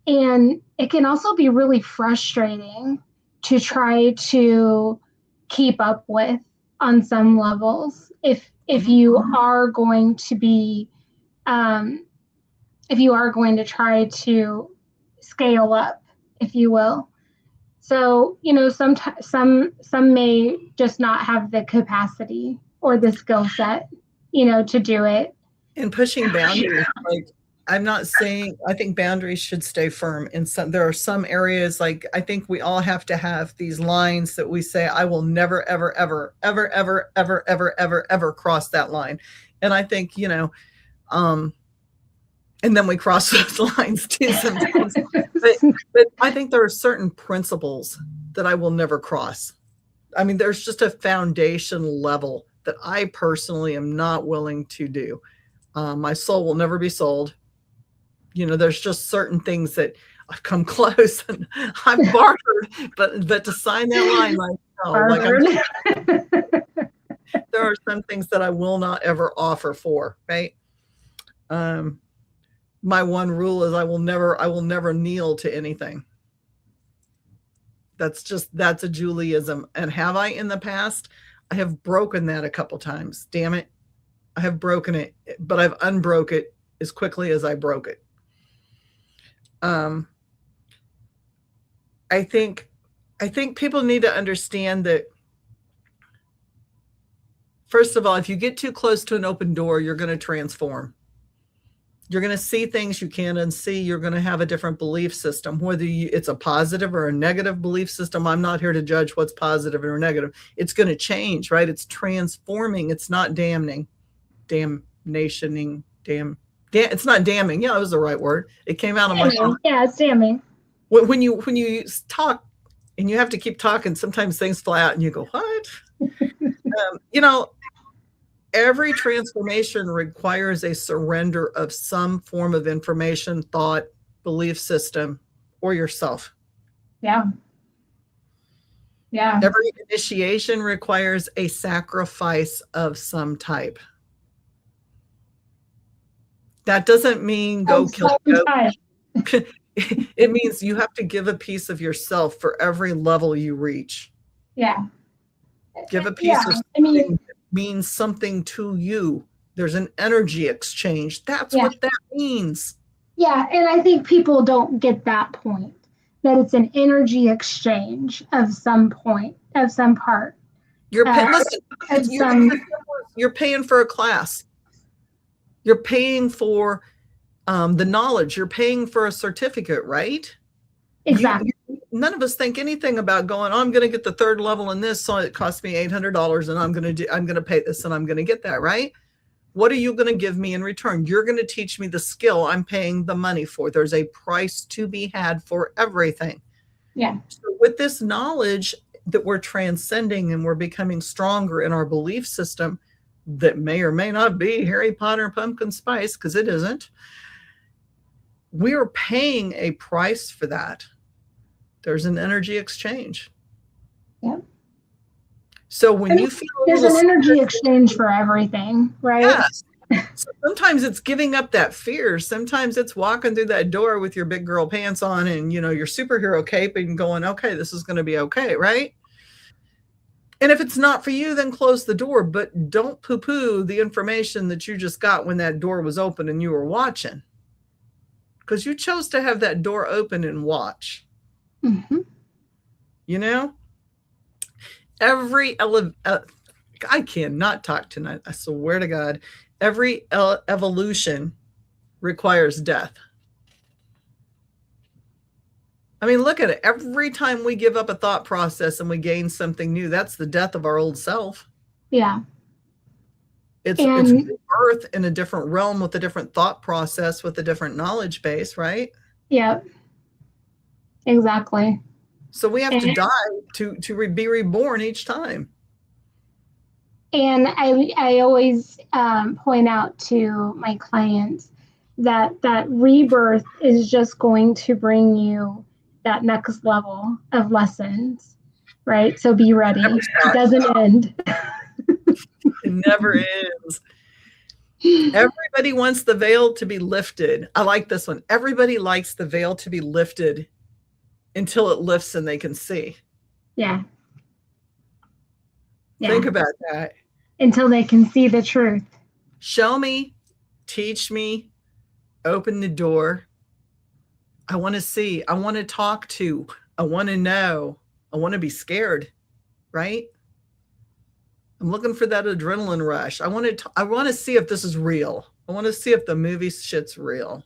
And it can also be really frustrating to try to keep up with on some levels. If you are going to be, if you are going to try to scale up, if you will. So, some may just not have the capacity or the skill set, to do it. And pushing boundaries, like, I'm not saying, I think boundaries should stay firm. There are some areas, like, I think we all have to have these lines that we say, I will never, ever, ever, ever, ever, ever, ever, ever, ever cross that line. And I think, and then we cross those lines too sometimes. But I think there are certain principles that I will never cross. I mean, there's just a foundation level that I personally am not willing to do. My soul will never be sold. There's just certain things that I've come close and I've bartered, but to sign that line, there are some things that I will not ever offer for, right? My one rule is I will never kneel to anything. That's a Judaism. And have I in the past? I have broken that a couple times. Damn it. I have broken it, but I've unbroke it as quickly as I broke it. I think people need to understand that, first of all, if you get too close to an open door, you're going to transform. You're going to see things you can't unsee. You're going to have a different belief system, whether it's a positive or a negative belief system. I'm not here to judge what's positive or negative. It's going to change, right? It's transforming. It's not damning, damnationing, it's not damning. Yeah, it was the right word. It came out of my mouth. Yeah, it's damning. When you talk and you have to keep talking, sometimes things fly out and you go, what? Every transformation requires a surrender of some form of information, thought, belief system, or yourself. Yeah. Yeah. Every initiation requires a sacrifice of some type. That doesn't mean go kill a goat. It means you have to give a piece of yourself for every level you reach. Yeah. Give a piece of something that means something to you. There's an energy exchange. That's what that means. Yeah, and I think people don't get that point, that it's an energy exchange of some point, of some part. You're paying for a class. You're paying for the knowledge. You're paying for a certificate, right? Exactly. None of us think anything about going, I'm going to get the third level in this, so it costs me $800 and I'm going to pay this and I'm going to get that, right? What are you going to give me in return? You're going to teach me the skill I'm paying the money for. There's a price to be had for everything. Yeah. So with this knowledge that we're transcending and we're becoming stronger in our belief system that may or may not be Harry Potter pumpkin spice, because it isn't. We are paying a price for that. There's an energy exchange. Yeah. So when you feel there's an energy exchange for everything, right? Yes. So sometimes it's giving up that fear. Sometimes it's walking through that door with your big girl pants on and your superhero cape and going, okay, this is going to be okay, right? And if it's not for you, then close the door, but don't poo-poo the information that you just got when that door was open and you were watching. Because you chose to have that door open and watch. Mm-hmm. I cannot talk tonight. I swear to God, every evolution requires death. I mean, look at it. Every time we give up a thought process and we gain something new, that's the death of our old self. Yeah. It's rebirth in a different realm with a different thought process, with a different knowledge base, right? Yeah. Exactly. So we have to die to be reborn each time. And I always point out to my clients that rebirth is just going to bring you that next level of lessons, right? So be ready. It doesn't end. It never ends. Everybody wants the veil to be lifted. I like this one. Everybody likes the veil to be lifted until it lifts and they can see. Yeah. Think about that. Until they can see the truth. Show me, teach me, open the door. I want to see. I want to talk to. I want to know. I want to be scared, right? I'm looking for that adrenaline rush. I want to see if this is real. I want to see if the movie shit's real.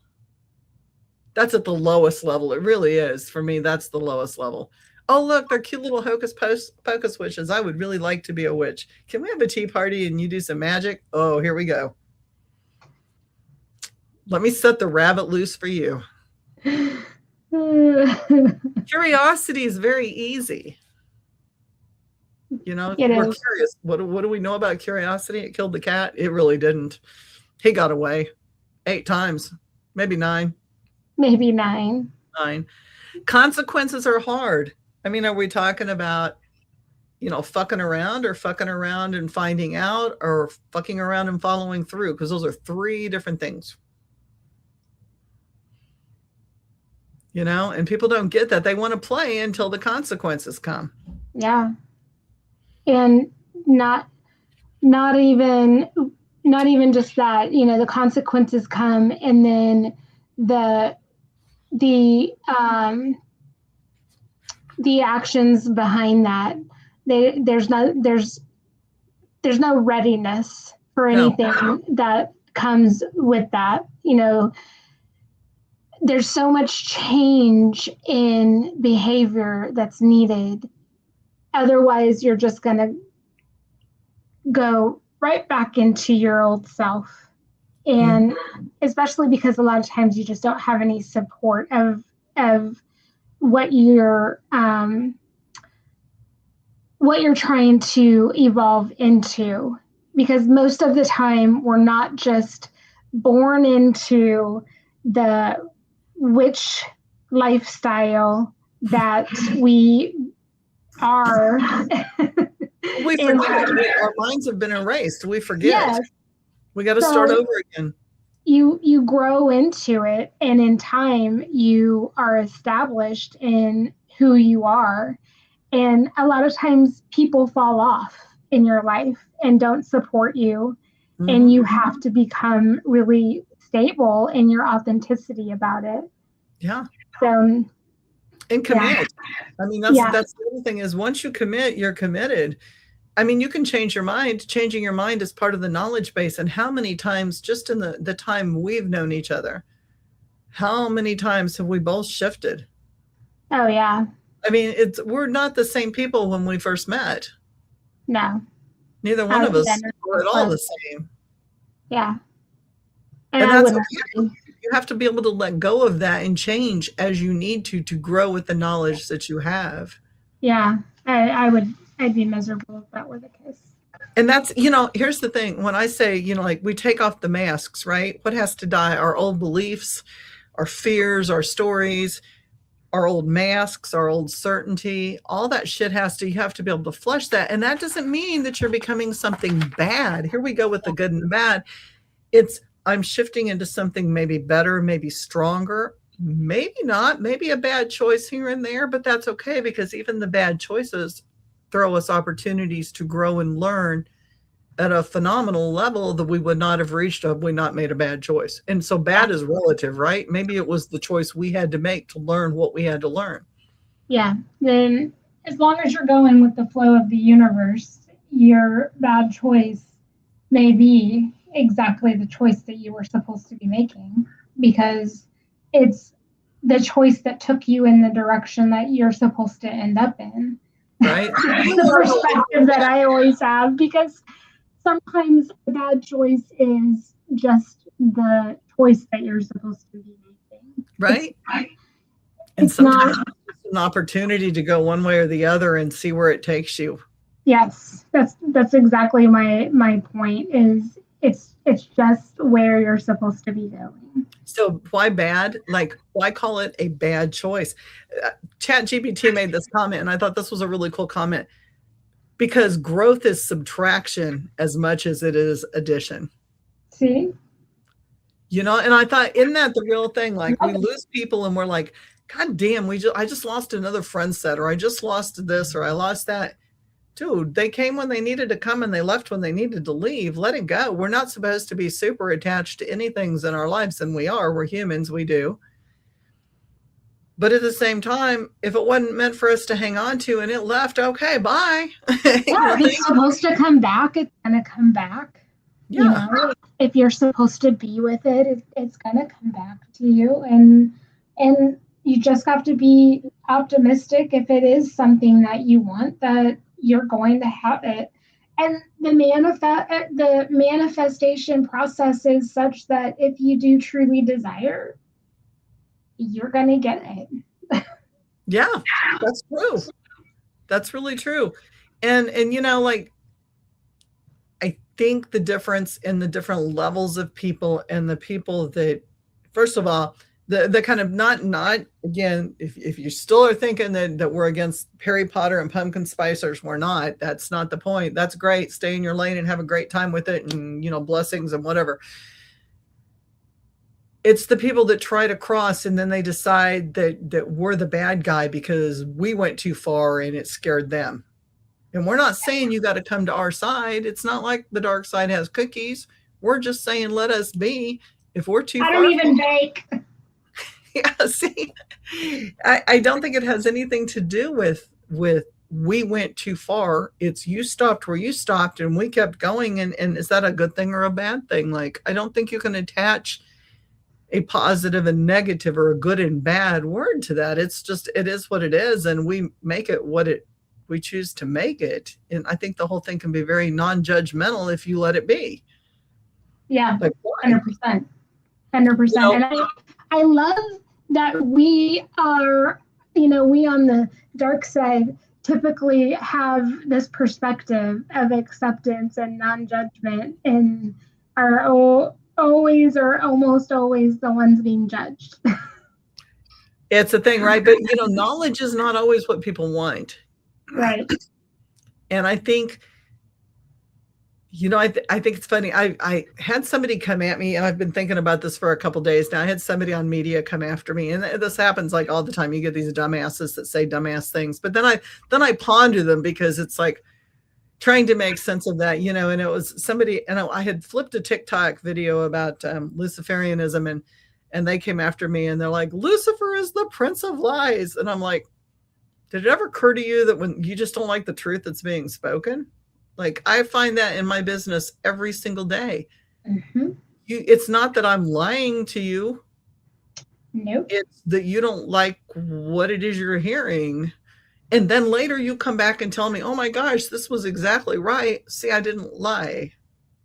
That's at the lowest level. It really is. For me, that's the lowest level. Oh, look, they're cute little hocus pocus witches. I would really like to be a witch. Can we have a tea party and you do some magic? Oh, here we go. Let me set the rabbit loose for you. Curiosity is very easy. We're curious. What do we know about curiosity? It killed the cat. It really didn't. He got away 8 times, maybe 9. Maybe 9. 9. Consequences are hard. I mean, are we talking about, fucking around and finding out, or fucking around and following through? Because those are 3 different things. And people don't get that. They want to play until the consequences come. Yeah. And not even not even just that, you know, the consequences come, and then the the um the actions behind that, there's no readiness for No. anything that comes with that. You know, there's so much change in behavior that's needed. Otherwise, you're just going to go right back into your old self. And especially because a lot of times you just don't have any support of what you're trying to evolve into, because most of the time we're not just born into the witch lifestyle that we are. We forget. Our minds have been erased. We forget. Yes. We got to start over again. You grow into it, and in time you are established in who you are. And a lot of times people fall off in your life and don't support you. Mm-hmm. And you have to become really stable in your authenticity about it. Yeah. So, and commit. Yeah. I mean, that's the other thing is, once you commit, you're committed. I mean, you can change your mind. Changing your mind is part of the knowledge base. And how many times, just in the time we've known each other, how many times have we both shifted? Oh, yeah. I mean, we're not the same people when we first met. No. Neither one of us were at all the same. Yeah. And that's okay. You have to be able to let go of that and change as you need to grow with the knowledge that you have. Yeah. I'd be miserable if that were the case. And that's, you know, here's the thing. When I say, you know, like, we take off the masks, right? What has to die? Our old beliefs, our fears, our stories, our old masks, our old certainty, all that shit you have to be able to flush that. And that doesn't mean that you're becoming something bad. Here we go with the good and the bad. I'm shifting into something maybe better, maybe stronger, maybe not, maybe a bad choice here and there, but that's okay, because even the bad choices throw us opportunities to grow and learn at a phenomenal level that we would not have reached had we not made a bad choice. And so bad is relative, right? Maybe it was the choice we had to make to learn what we had to learn. Yeah. Then as long as you're going with the flow of the universe, your bad choice may be exactly the choice that you were supposed to be making, because it's the choice that took you in the direction that you're supposed to end up in. Right. The perspective that I always have, because sometimes a bad choice is just the choice that you're supposed to be making. Right. And sometimes it's an opportunity to go one way or the other and see where it takes you. Yes, that's exactly my point. Is it's just where you're supposed to be going. So why bad? Like, why call it a bad choice? ChatGPT made this comment, and I thought this was a really cool comment, because growth is subtraction as much as it is addition. See? You know, and I thought, isn't that the real thing? Like, we lose people and we're like, God damn, I just lost another friend set, or I just lost this, or I lost that. Dude, they came when they needed to come and they left when they needed to leave. Let it go. We're not supposed to be super attached to anything in our lives, and we are. We're humans. We do. But at the same time, if it wasn't meant for us to hang on to and it left, okay, bye. Yeah, if it's supposed to come back, it's going to come back. Yeah. You know, if you're supposed to be with it, it's going to come back to you. And you just have to be optimistic. If it is something that you want, that you're going to have it. And the manifestation process is such that if you do truly desire, you're going to get it. Yeah, that's true. That's really true. And you know, like, I think the difference in the different levels of people, and the people that, first of all, the kind of not again, if you still are thinking that we're against Harry Potter and pumpkin spicers, we're not. That's not the point. That's great. Stay in your lane and have a great time with it, and, you know, blessings and whatever. It's the people that try to cross and then they decide that we're the bad guy because we went too far and it scared them. And we're not saying you got to come to our side. It's not like the dark side has cookies. We're just saying, let us be. If we're too I far, don't even bake. yeah, see, I don't think it has anything to do with we went too far. It's you stopped where you stopped and we kept going. And is that a good thing or a bad thing? Like, I don't think you can attach a positive and negative or a good and bad word to that. It's just, it is what it is. And we make it what we choose to make it. And I think the whole thing can be very non-judgmental if you let it be. Yeah, like 100%. 100%. And I love that we are, we on the dark side typically have this perspective of acceptance and non-judgment and are always or almost always the ones being judged. It's a thing, right? But knowledge is not always what people want. Right. And I think, I think it's funny. I had somebody come at me, and I've been thinking about this for a couple of days now. I had somebody on media come after me, and this happens like all the time. You get these dumbasses that say dumbass things, but then I ponder them because it's like trying to make sense of that, and it was somebody, and I had flipped a TikTok video about Luciferianism, and they came after me, and they're like, Lucifer is the prince of lies. And I'm like, did it ever occur to you that when you just don't like the truth that's being spoken? Like, I find that in my business every single day. Mm-hmm. It's not that I'm lying to you. Nope. It's that you don't like what it is you're hearing. And then later you come back and tell me, oh my gosh, this was exactly right. See, I didn't lie.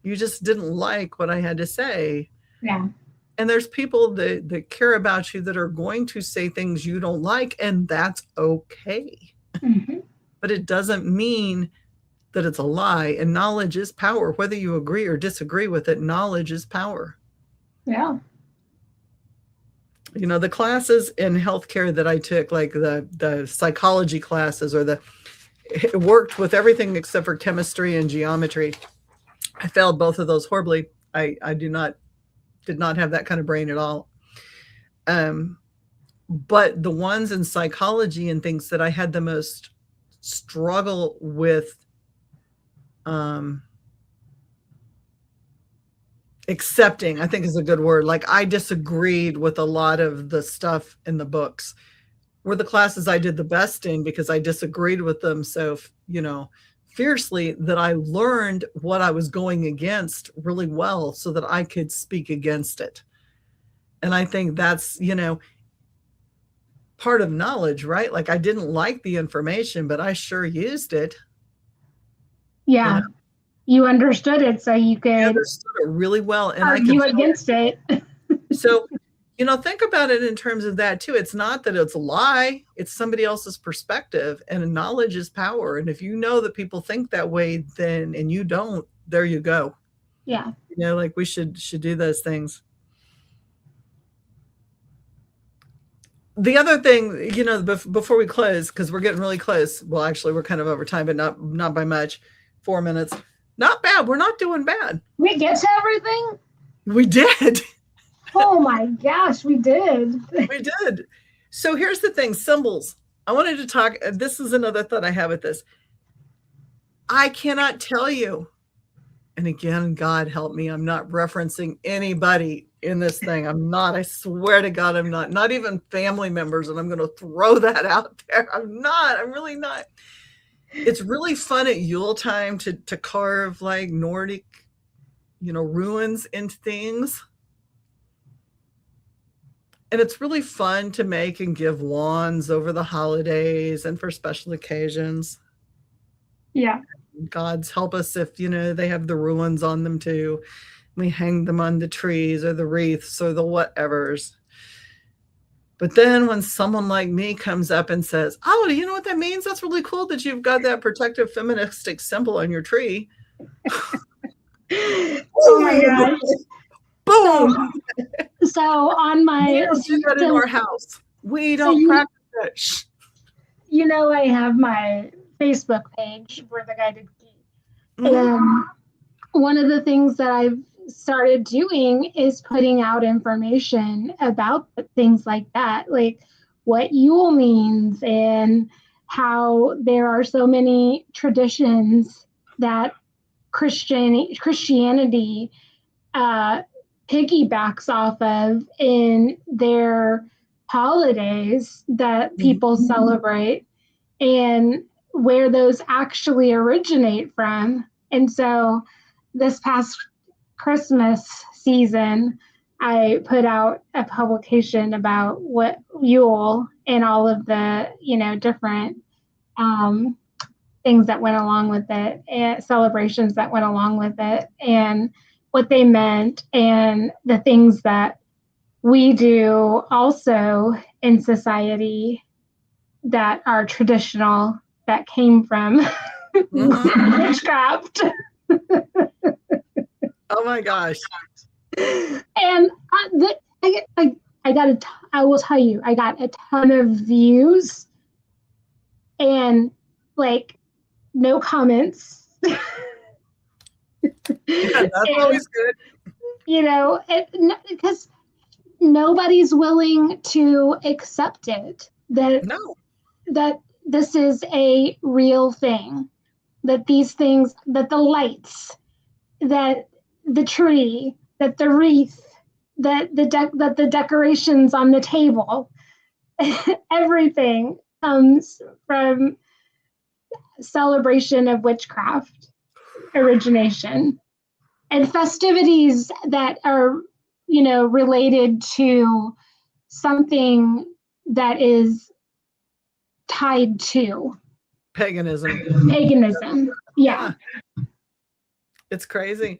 You just didn't like what I had to say. Yeah. And there's people that care about you that are going to say things you don't like, and that's okay. Mm-hmm. But it doesn't mean that it's a lie. And knowledge is power. Whether you agree or disagree with it, knowledge is power. Yeah. The classes in healthcare that I took, like the psychology classes, it worked with everything except for chemistry and geometry. I failed both of those horribly. I did not have that kind of brain at all. But the ones in psychology and things that I had the most struggle with accepting, I think is a good word. Like, I disagreed with a lot of the stuff in the books, were the classes I did the best in because I disagreed with them so, fiercely that I learned what I was going against really well so that I could speak against it. And I think that's, part of knowledge, right? Like, I didn't like the information, but I sure used it. Yeah. You understood it, so you could understood it really well, and argue against it. So, think about it in terms of that too. It's not that it's a lie; it's somebody else's perspective, and knowledge is power. And if you know that people think that way, and you don't, there you go. Yeah. Like, we should do those things. The other thing, before we close, because we're getting really close. Well, actually, we're kind of over time, but not by much. 4 minutes. Not bad. We're not doing bad. We get to everything? We did. Oh my gosh, we did. We did. So here's the thing, symbols. I wanted to talk, this is another thought I have with this. I cannot tell you, and again, God help me, I'm not referencing anybody in this thing. I'm not, I swear to God, I'm not even family members, and I'm going to throw that out there. I'm really not. It's really fun at Yule time to carve like Nordic, ruins into things. And it's really fun to make and give wands over the holidays and for special occasions. Yeah. Gods help us if, they have the ruins on them too. We hang them on the trees or the wreaths or the whatevers. But then when someone like me comes up and says, oh, do you know what that means? That's really cool that you've got that protective feministic symbol on your tree. Oh my gosh. Boom. So on my... We don't do that in our house. We don't practice it. I have my Facebook page for the Guided Key. And one of the things that I've started doing is putting out information about things like that, like what Yule means and how there are so many traditions that Christianity piggybacks off of in their holidays that people celebrate and where those actually originate from. And so this past Christmas season, I put out a publication about what Yule and all of the, different things that went along with it and celebrations that went along with it and what they meant and the things that we do also in society that are traditional that came from witchcraft. Oh my gosh. And I will tell you, I got a ton of views and like no comments. Yeah, that's always good. Because nobody's willing to accept it that this is a real thing, that these things, that the lights, that the tree, that the wreath, that the decorations on the table, everything comes from celebration of witchcraft origination and festivities that are related to something that is tied to paganism. Yeah. It's crazy.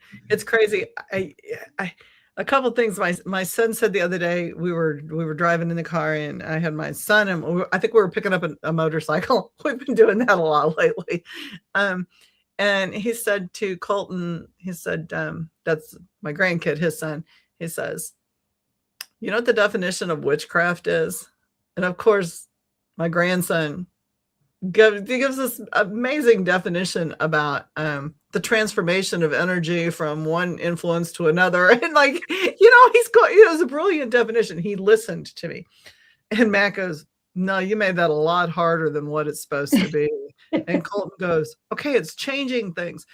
A couple things my son said the other day. We were driving in the car and I had my son and I think we were picking up a motorcycle. We've been doing that a lot lately. And he said to Colton, he said, that's my grandkid, his son. He says, you know what the definition of witchcraft is? And of course, my grandson gives this amazing definition about the transformation of energy from one influence to another. And it was a brilliant definition. He listened to me. And Matt goes, no, you made that a lot harder than what it's supposed to be. And Colton goes, okay, it's changing things.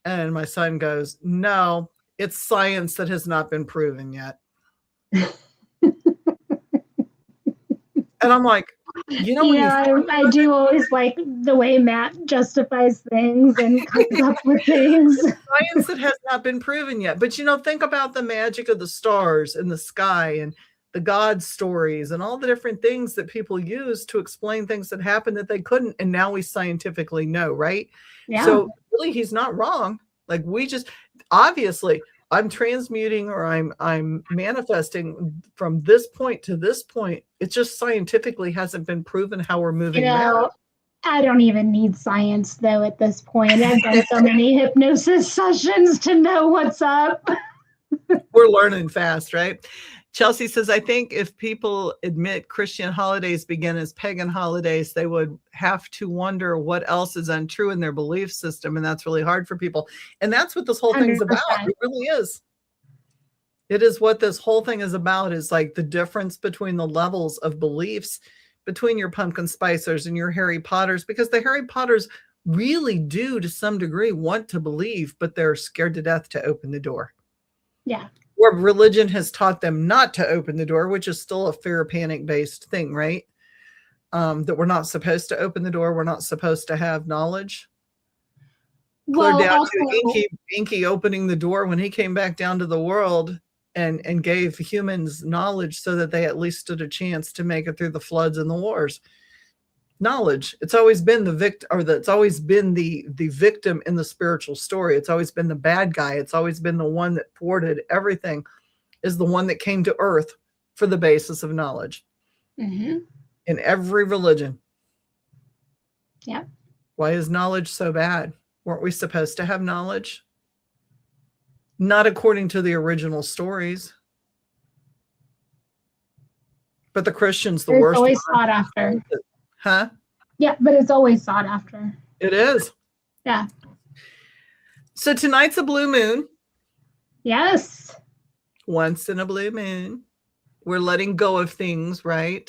And my son goes, no, it's science that has not been proven yet. And I'm like, I do always like the way Matt justifies things and comes up with things. Science that has not been proven yet. But, think about the magic of the stars and the sky and the God stories and all the different things that people use to explain things that happened that they couldn't. And now we scientifically know, right? Yeah. So really, he's not wrong. Like we just, obviously, I'm transmuting or I'm manifesting from this point to this point. It just scientifically hasn't been proven how we're moving now. I don't even need science though at this point. I've done so many hypnosis sessions to know what's up. We're learning fast, right? Chelsea says, I think if people admit Christian holidays begin as pagan holidays, they would have to wonder what else is untrue in their belief system. And that's really hard for people. And that's what this whole thing is about. It really is. It is what this whole thing is about, is like the difference between the levels of beliefs between your pumpkin spicers and your Harry Potters, because the Harry Potters really do to some degree want to believe, but they're scared to death to open the door. Yeah. Where religion has taught them not to open the door, which is still a fear panic based thing, right? That we're not supposed to open the door. We're not supposed to have knowledge. Clear down to Inky opening the door when he came back down to the world and gave humans knowledge so that they at least stood a chance to make it through the floods and the wars. Knowledge. It's always been it's always been the victim in the spiritual story. It's always been the bad guy. It's always been the one that thwarted everything, is the one that came to earth for the basis of knowledge. Mm-hmm. In every religion. Yeah. Why is knowledge so bad? Weren't we supposed to have knowledge? Not according to the original stories. But the Christians, the worst. Always sought after. Huh? Yeah, but it's always sought after. It is. Yeah. So tonight's a blue moon. Yes. Once in a blue moon. We're letting go of things, right?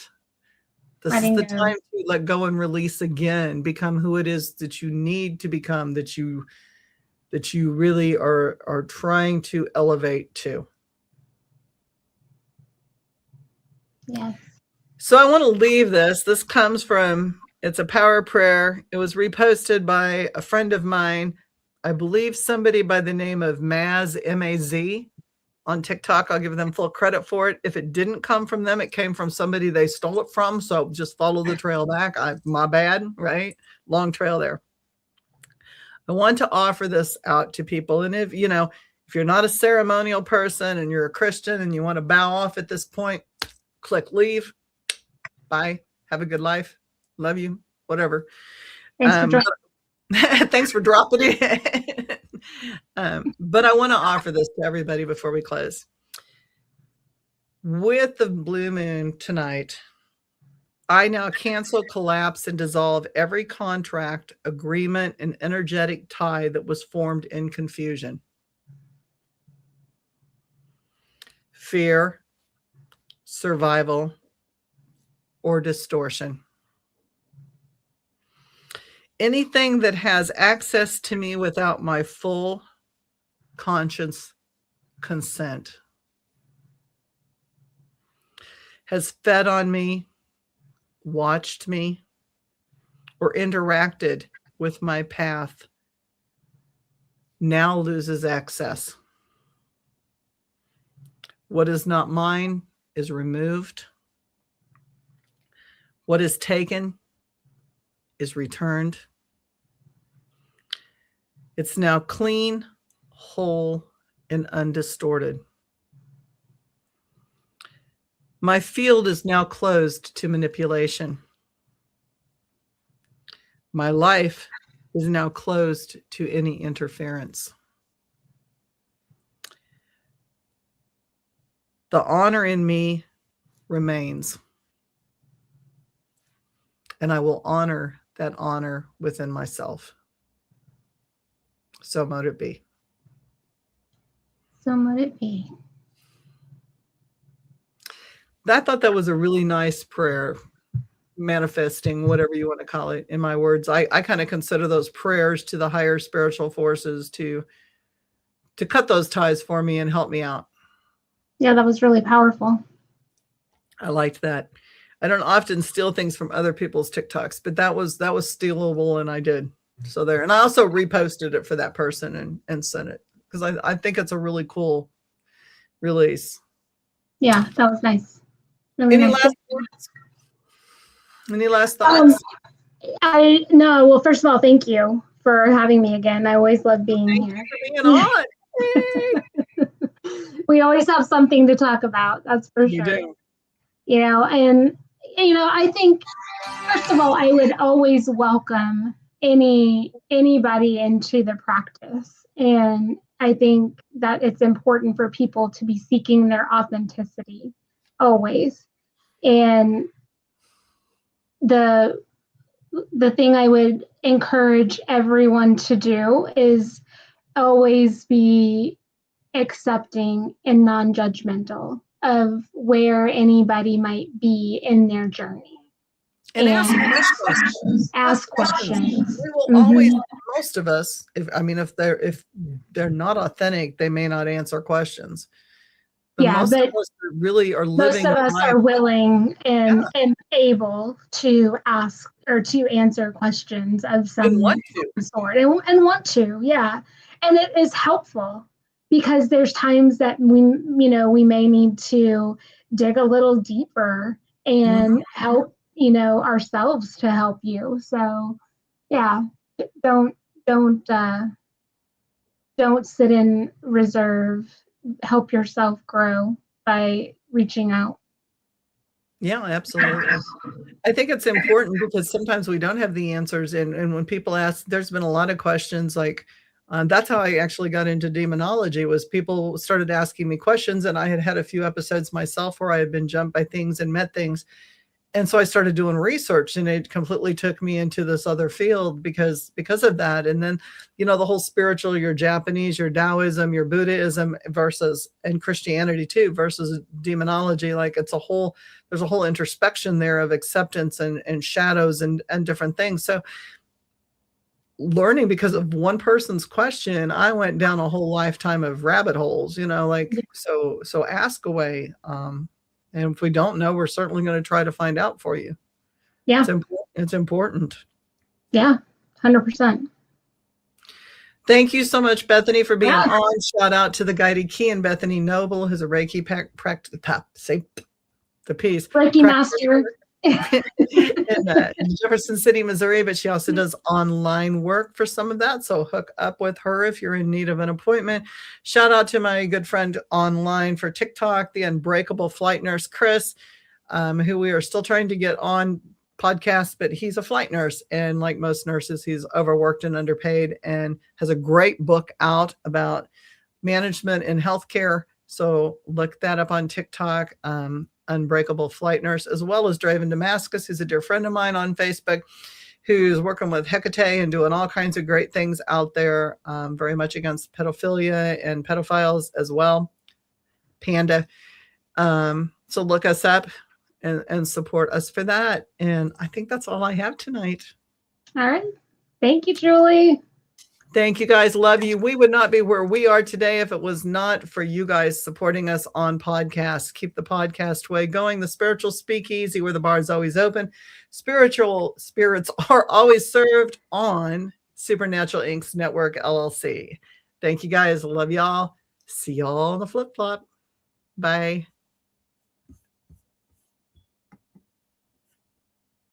This is the time to let go and release again. Become who it is that you need to become, that you that you really are trying to elevate to. Yes. So I want to leave this. This comes from, it's a power prayer. It was reposted by a friend of mine, I believe somebody by the name of Maz, M-A-Z, on TikTok. I'll give them full credit for it. If it didn't come from them, it came from somebody they stole it from. So just follow the trail back. My bad, right? Long trail there. I want to offer this out to people. And if you're not a ceremonial person and you're a Christian and you want to bow off at this point, click leave. Bye. Have a good life. Love you. Whatever. Thanks for dropping it. But I want to offer this to everybody before we close. With the blue moon tonight, I now cancel, collapse, and dissolve every contract, agreement, and energetic tie that was formed in confusion, fear, survival, or distortion. Anything that has access to me without my full conscious consent has fed on me, watched me, or interacted with my path now loses access. What is not mine is removed. What is taken is returned. It's now clean, whole, and undistorted. My field is now closed to manipulation. My life is now closed to any interference. The honor in me remains, and I will honor that honor within myself. So mote it be. So mote it be. I thought that was a really nice prayer, manifesting, whatever you want to call it. In my words, I kind of consider those prayers to the higher spiritual forces to cut those ties for me and help me out. Yeah, that was really powerful. I liked that. I don't often steal things from other people's TikToks, but that was stealable, and I did. So there. And I also reposted it for that person and sent it because I think it's a really cool release. Yeah, that was nice. Really Any nice. last words? Any last thoughts? No. Well, first of all, thank you for having me again. I always love being here. Thank you for being on. We always have something to talk about. That's for sure. Do. And I think first of all, I would always welcome anybody into the practice, and I think that it's important for people to be seeking their authenticity always. And the thing I would encourage everyone to do is always be accepting and non-judgmental of where anybody might be in their journey. And ask questions. We will always, most of us, if they're not authentic, they may not answer questions. But most of us really are living. Most of us are willing and able to ask or to answer questions of some sort and want to, yeah. And it is helpful because there's times that we may need to dig a little deeper and help, ourselves to help you. So yeah, don't sit in reserve. Help yourself grow by reaching out. Yeah, absolutely. I think it's important because sometimes we don't have the answers. And when people ask, there's been a lot of questions like, that's how I actually got into demonology, was people started asking me questions, and I had had a few episodes myself where I had been jumped by things and met things. And so I started doing research, and it completely took me into this other field because of that. And then, the whole spiritual, your Japanese, your Taoism, your Buddhism versus, and Christianity too, versus demonology. Like there's a whole introspection there of acceptance and shadows and different things. So learning because of one person's question. I went down a whole lifetime of rabbit holes, like, so ask away. And if we don't know, we're certainly going to try to find out for you. Yeah. It's important. Yeah. 100%. Thank you so much, Bethany, for being on. Shout out to the guided key and Bethany Noble, who's a Reiki Reiki master in Jefferson City, Missouri, but she also does online work for some of that. So hook up with her if you're in need of an appointment. Shout out to my good friend online for TikTok, the Unbreakable Flight Nurse, Chris, who we are still trying to get on podcast, but he's a flight nurse, and like most nurses, he's overworked and underpaid, and has a great book out about management in healthcare. So look that up on TikTok, Unbreakable Flight Nurse, as well as Draven Damascus, who's a dear friend of mine on Facebook, who's working with Hecate and doing all kinds of great things out there, very much against pedophilia and pedophiles as well. Panda. So look us up and support us for that. And I think that's all I have tonight. All right. Thank you, Julie. Thank you, guys. Love you. We would not be where we are today if it was not for you guys supporting us on podcasts. Keep the podcast way going. The Spiritual Speakeasy, where the bar is always open. Spiritual spirits are always served on Supernatural Inc.'s Network, LLC. Thank you, guys. Love y'all. See y'all on the flip-flop. Bye.